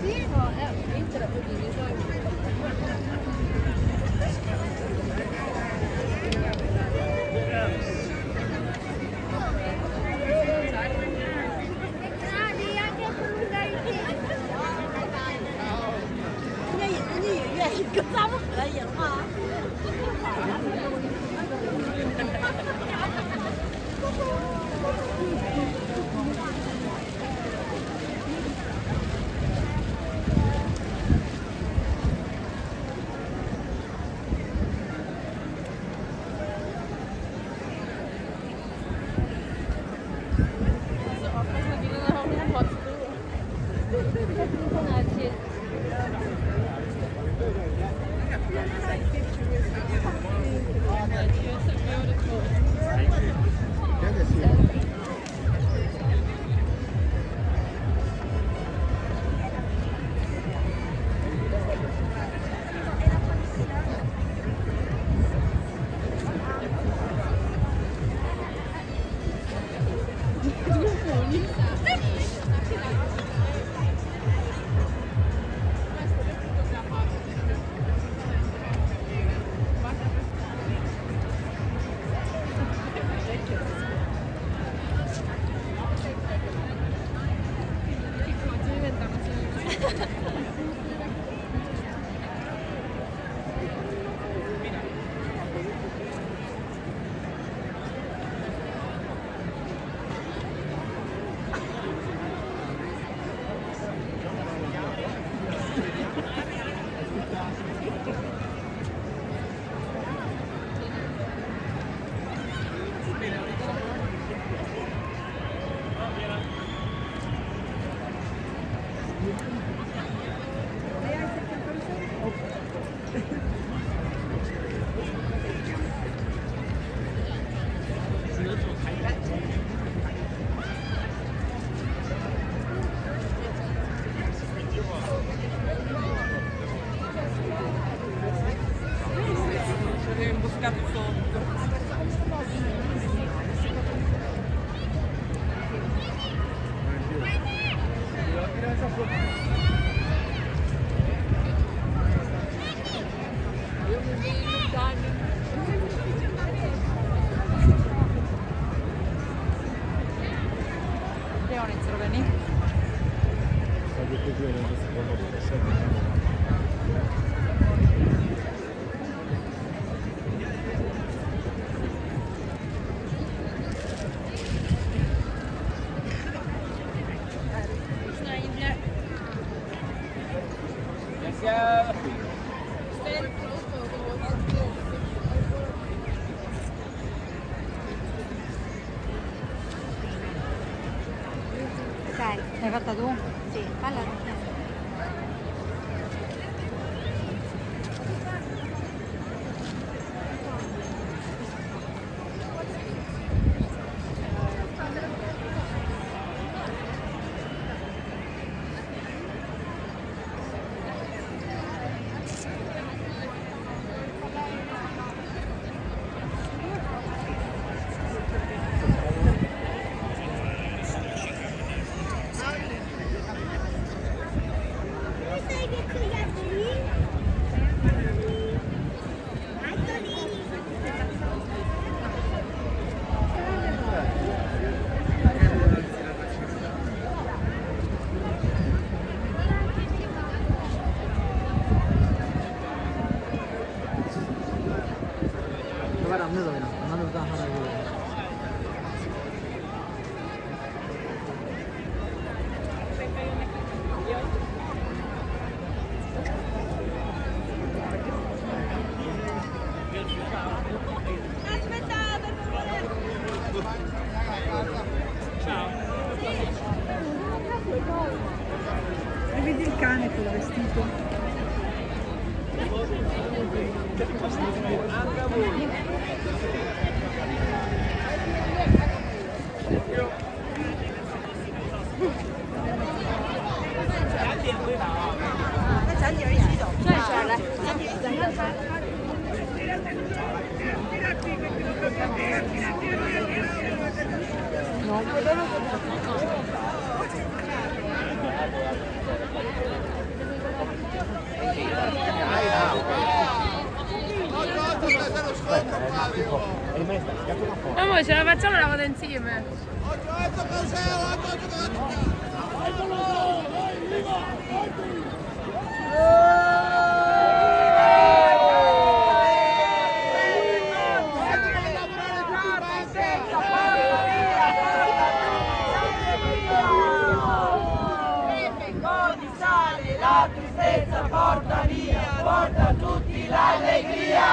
Sì, no, entra per dire. Ok, l'hai fatta tu? Sì, falla. E vedi il cane col vestito. No, quello non Amore, ce la facciamo la vado insieme. La tristezza porta via, porta a tutti l'allegria.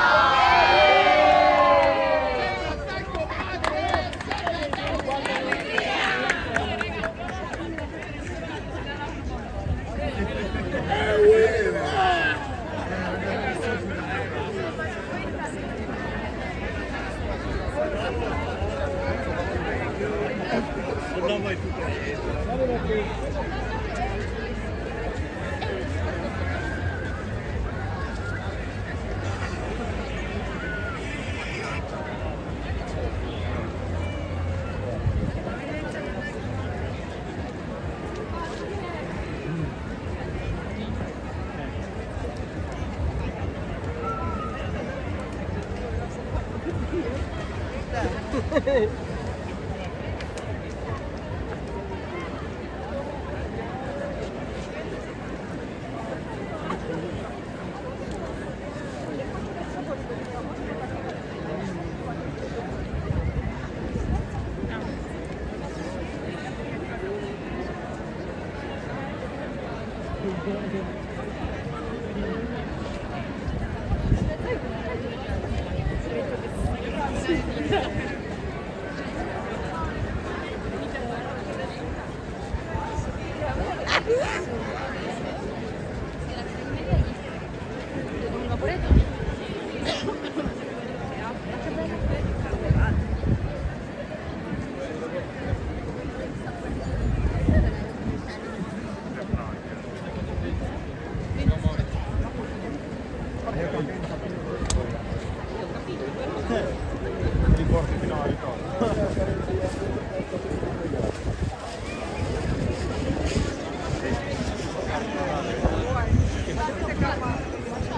Li porti fino alla ritorno.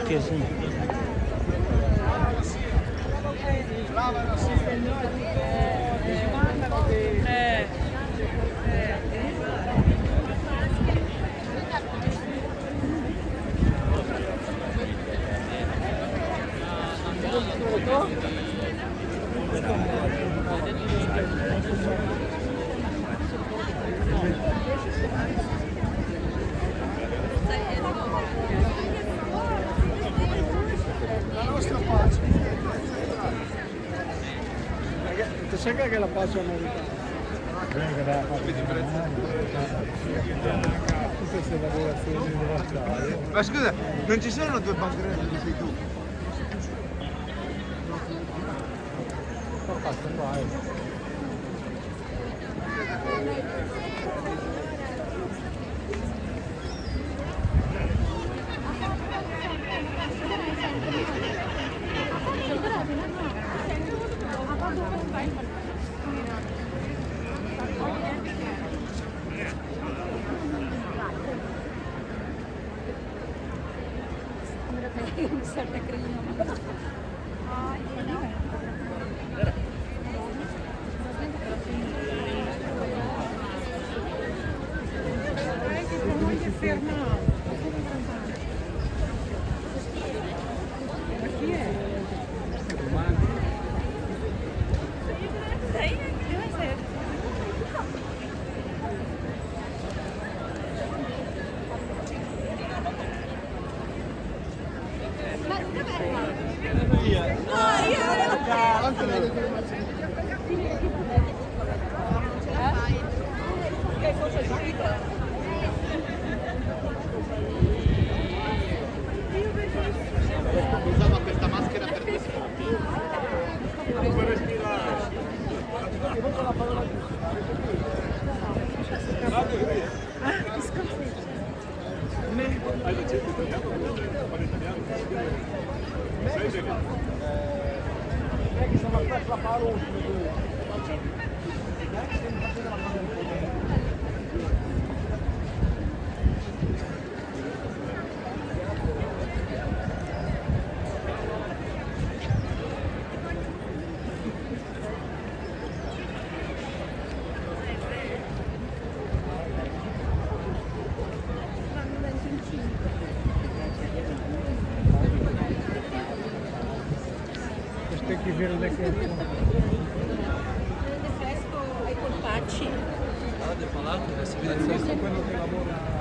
Che sì. La nostra pace. Ti sai che la pace è americana? Tutte queste lavorazioni universali. Ma scusa, non ci sono due bancherelle che sei tu? Basta, vai. Usava questa maschera per te. Specchi verde che fresco ai colpacci. questo è quello che lavora.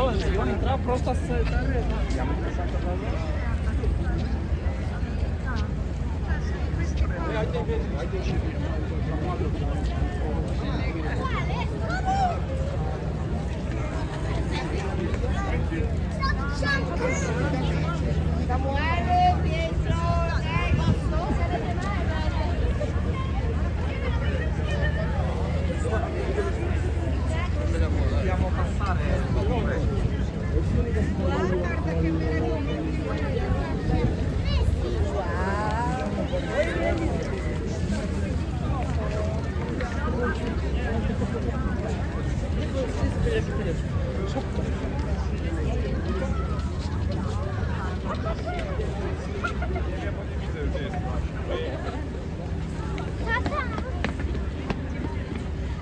però si vuole entrare prosto a stare. Abbiamo passato cosa? Samuele, Pietro, Dobbiamo passare.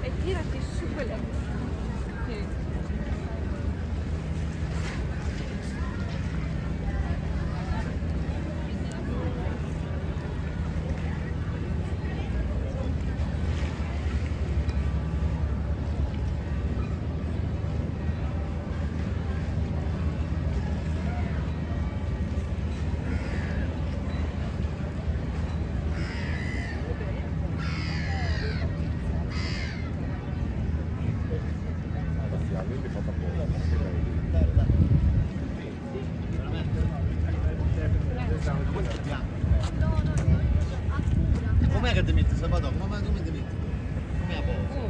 E tirati su quelle. Com'è che ti metti Salvatore? Come ti metti? Come a posto?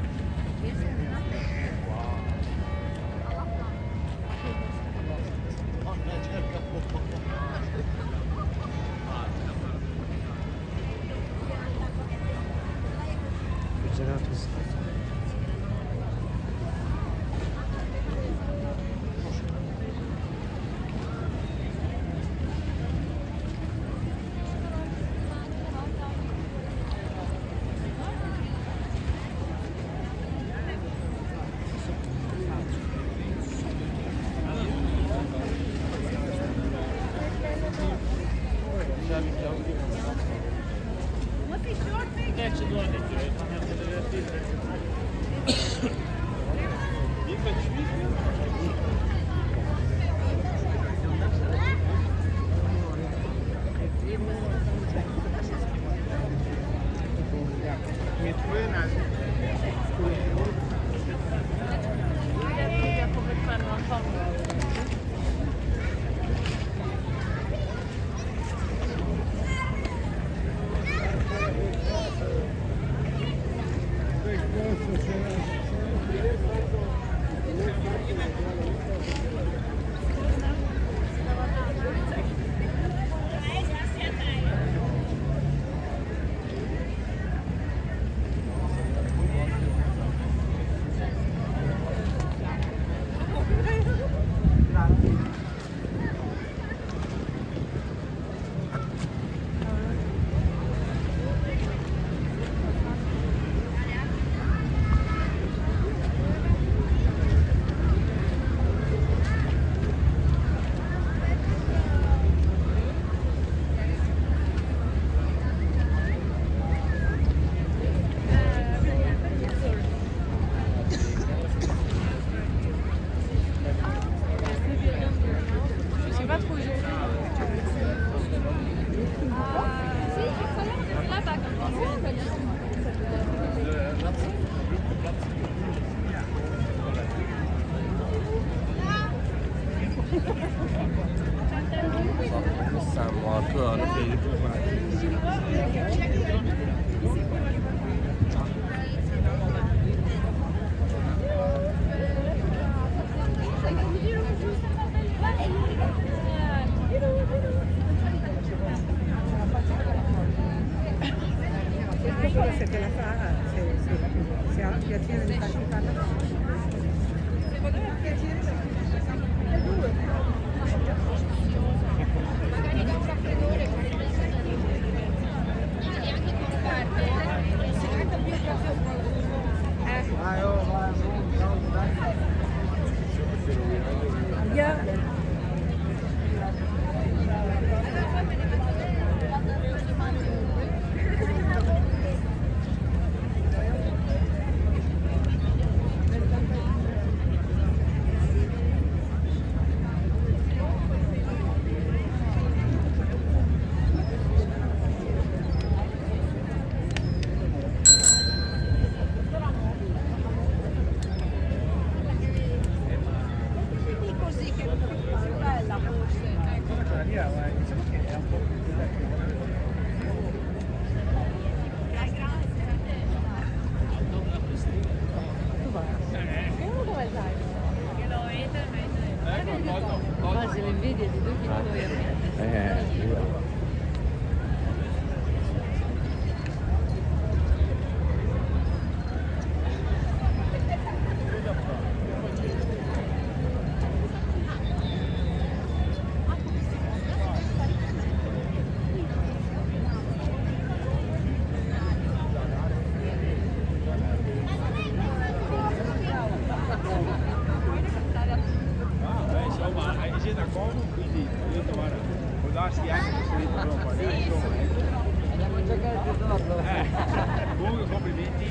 Se te la fa, se ha piacere di farti farla. Secondo me è piacere da due. Magari da un raffreddore, neanche con parte, se anche più andiamo. Abbiamo già il tesoro. Comunque complimenti.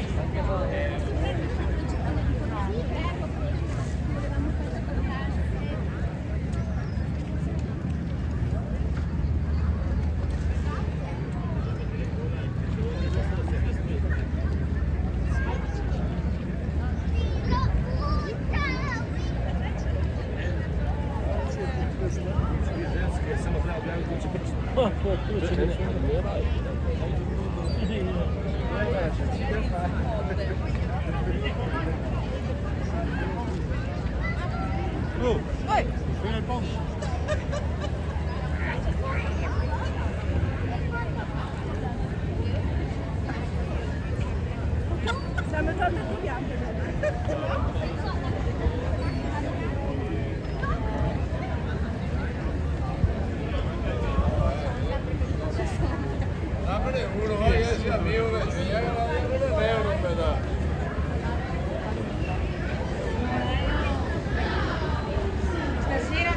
Siamo tornati bianchi. Uno va a sia mio, non è un pedaggio. Stasera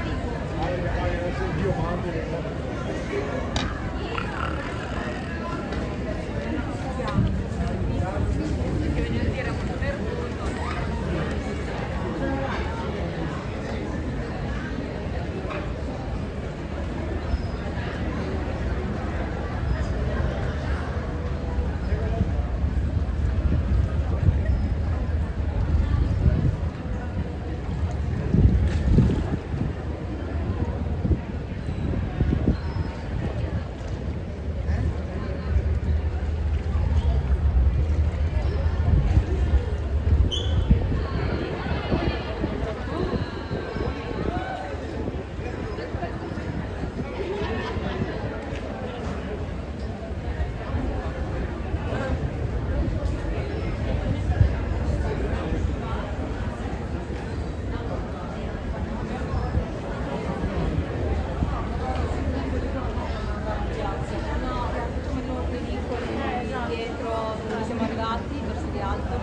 dietro dove siamo arrivati, verso di alto.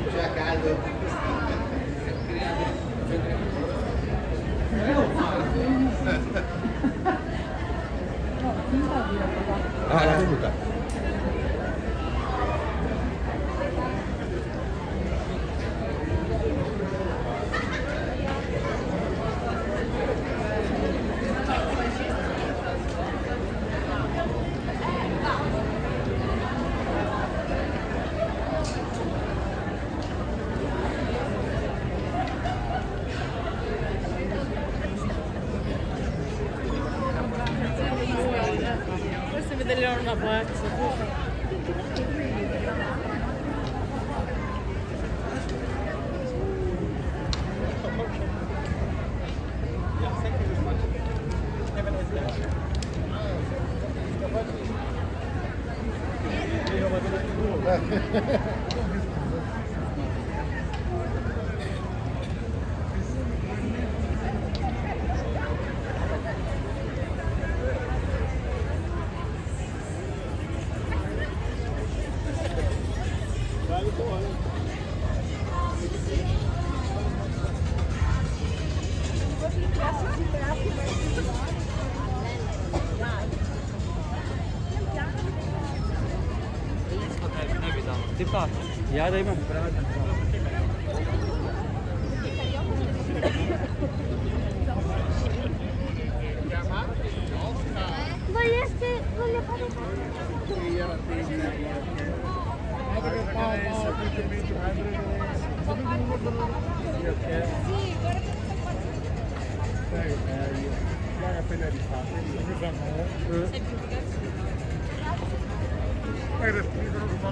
C'è caldo. Ah, l'ha venuta. Forse vedere una faccia. Tipa, ya ada imam. Voglio fare appena rifatto. Poi respirano un po'.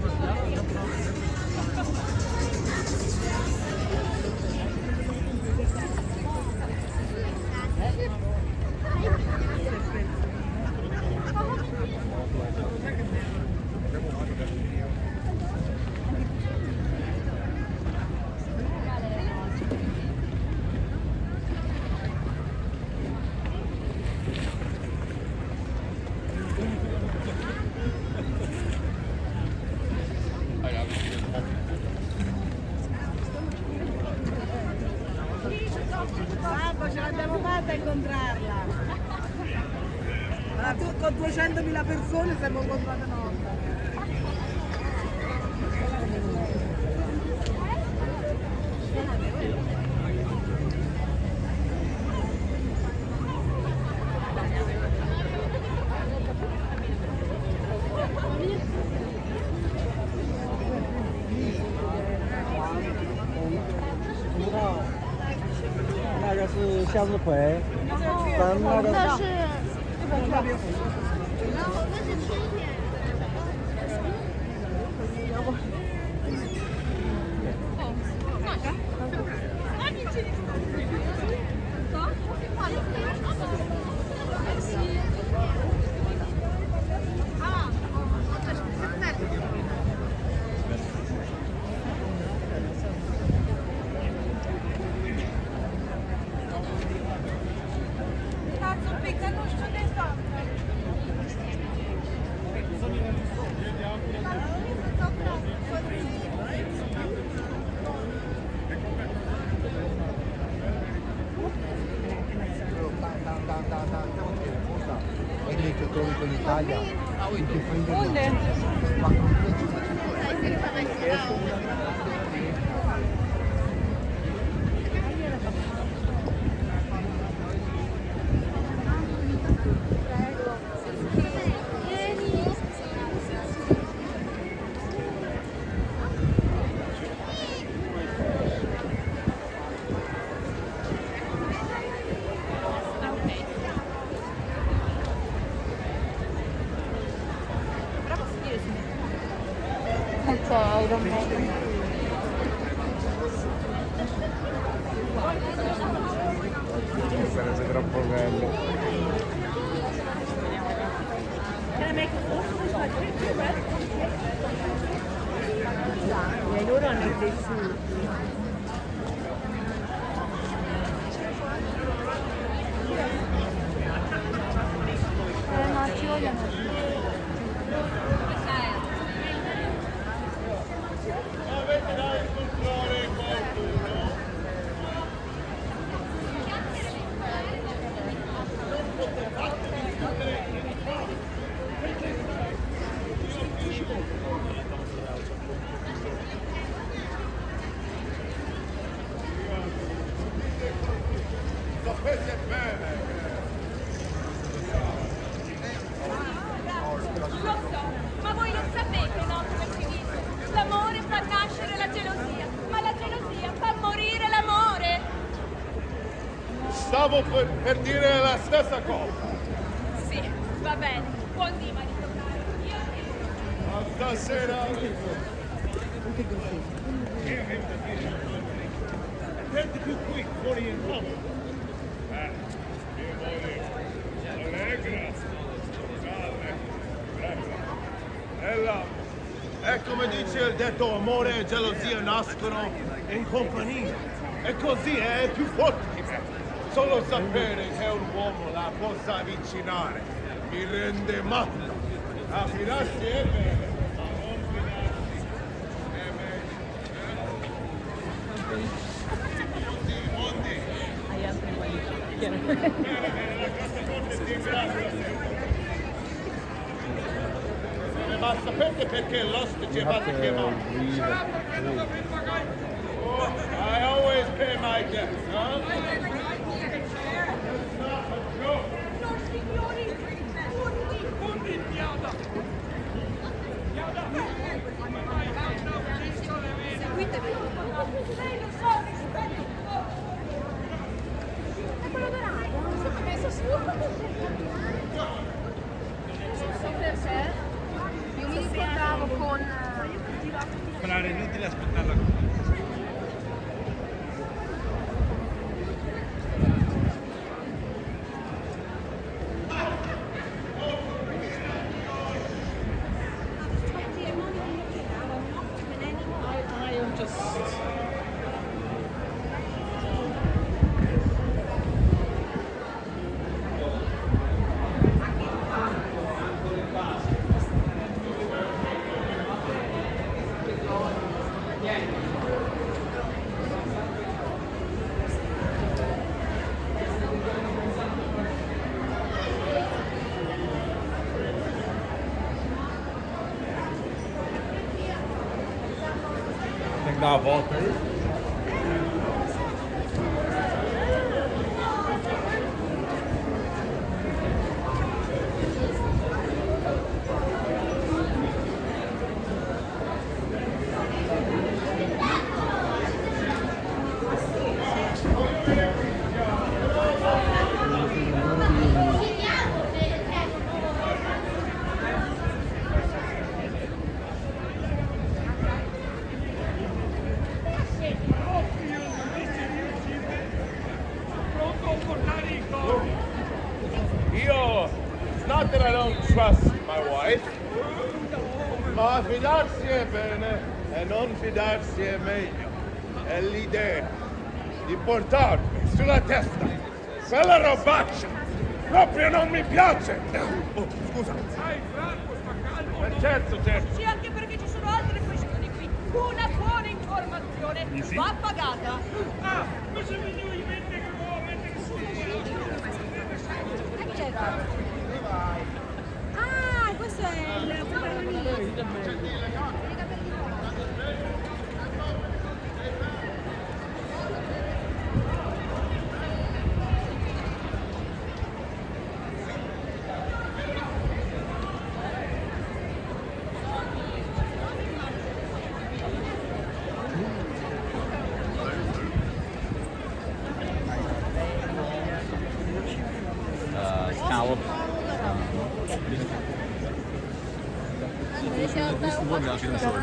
Ce l'abbiamo fatta a incontrarla. Ma tu con 200.000 persone siamo incontrate una volta.那个是向日葵，跟那个那是vedi i giocatori con l'Italia, tutti prendono Sarebbe troppo bello. E loro hanno cresciuto. no, ci vogliono. Sapete bene. Lo so, ma voi non sapete, no, come si dice? L'amore fa nascere la gelosia, ma la gelosia fa morire l'amore. Stavo per dire la stessa cosa. Sì, va bene, buon dì, marito caro. Io ti... Ma stasera... Prendi più qui, fuori in campo. Io voglio... Allegra. È come dice il detto, amore e gelosia nascono in compagnia. E così è più forte di me. Solo sapere che un uomo la possa avvicinare mi rende matto. A fidarsi è bene, ma non fidarsi è meglio. Mondi. Hai altre qualità. La cassaforte ti ringrazio. Ma sapete perché l'ospite va a chiamare? Oh, I always pay my debts, huh? No, signori, pundi, seguitemi. Lei lo so, rispetto. È quello dorato, non si è messo su. Non so perché. Io mi ricordavo con... Però è inutile aspettarla così. Una volta. Io, it's not that I don't trust my wife, ma fidarsi è bene e non fidarsi è meglio. È l'idea di portarmi sulla testa quella robaccia. Proprio non mi piace. Oh, scusa. Certo. Sì, anche perché ci sono altre questioni qui. Una buona informazione va pagata. Ah, ma se mi devo mettere che vuoi mettere su. Ah, questo è il protagonista. Scallop. Questo buon nasce da solo.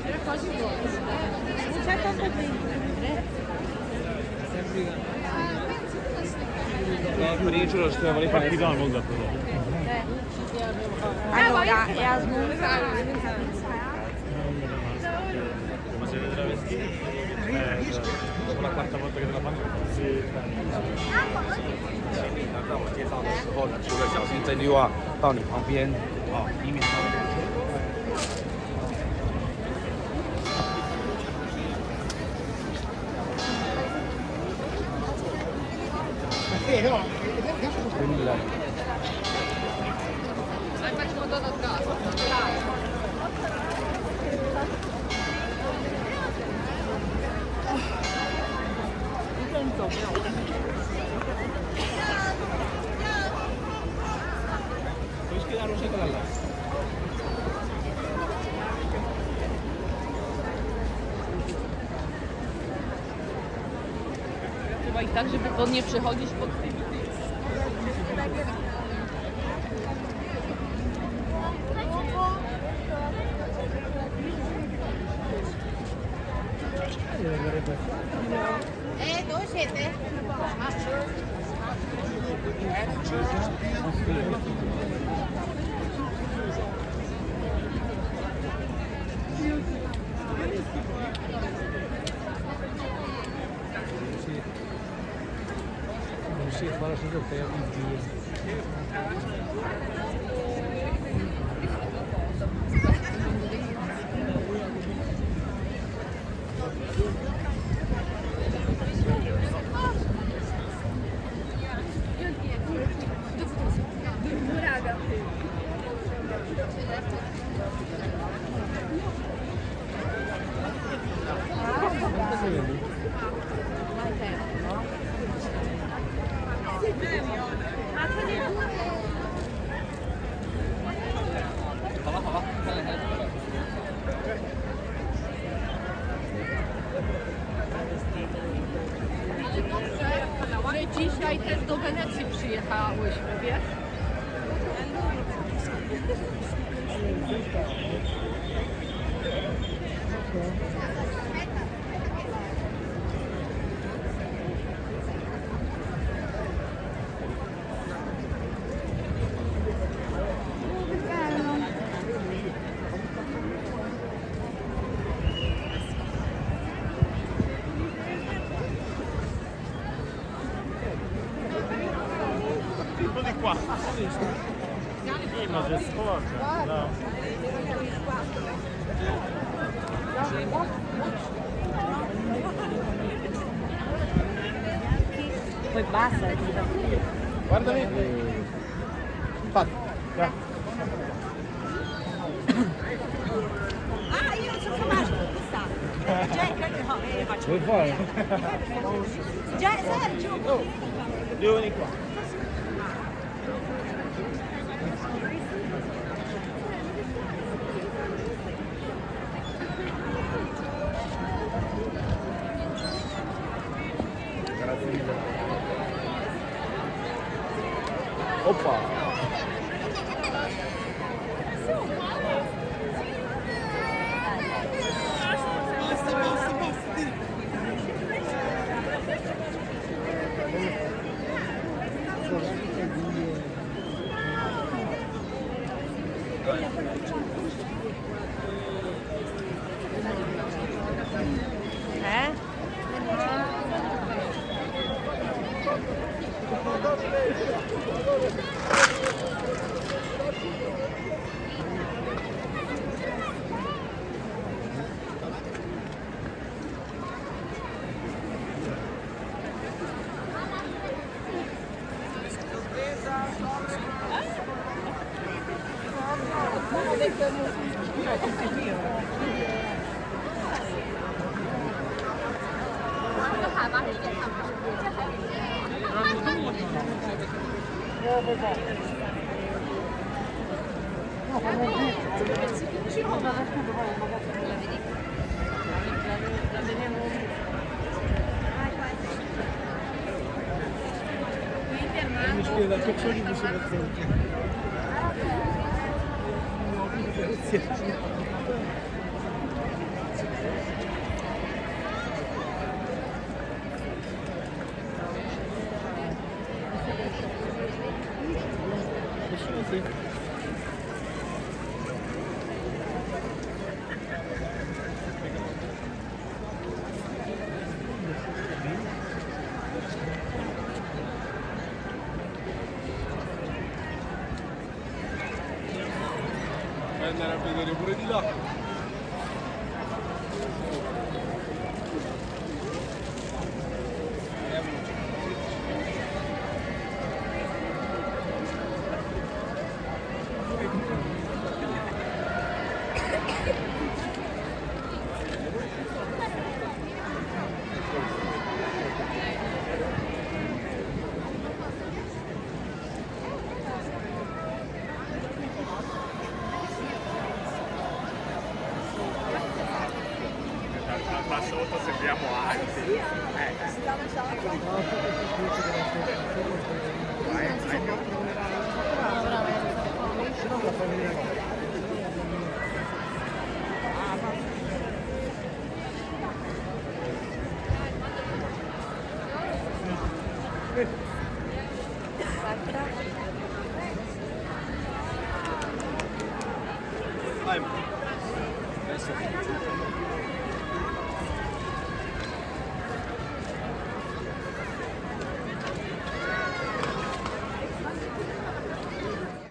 Era quasi buono. Non c'è tanto tempo. Pericolo, stavo fare qui da molto Allora, è a smontare. Ma siete travestiti? Dopo la quarta volta che te la fanno? Sì. 让我介绍的时候呢，除了小心这句话到你旁边，以免他们。 Facciamo tutto a casa. Puoi schierare un secolo là. Chyba i tak, żeby nie przechodzić pod tym. Dove siete? Sì, fare solo per il giro. Że dzisiaj też do Wenecji przyjechałyśmy, wiesz? Tutto di qua. Ma c'è sporca. No. Poi basta, Guarda lì. Fatti. Ah, io non sono capace di quest'anno. No, faccio. Vuoi fare? Già, Sergio. Devo venire qua. Oppa! المشكلة تقصدي مصيبة Puoi andare a vedere pure di là. Da sotto sembriamo alti. Vai.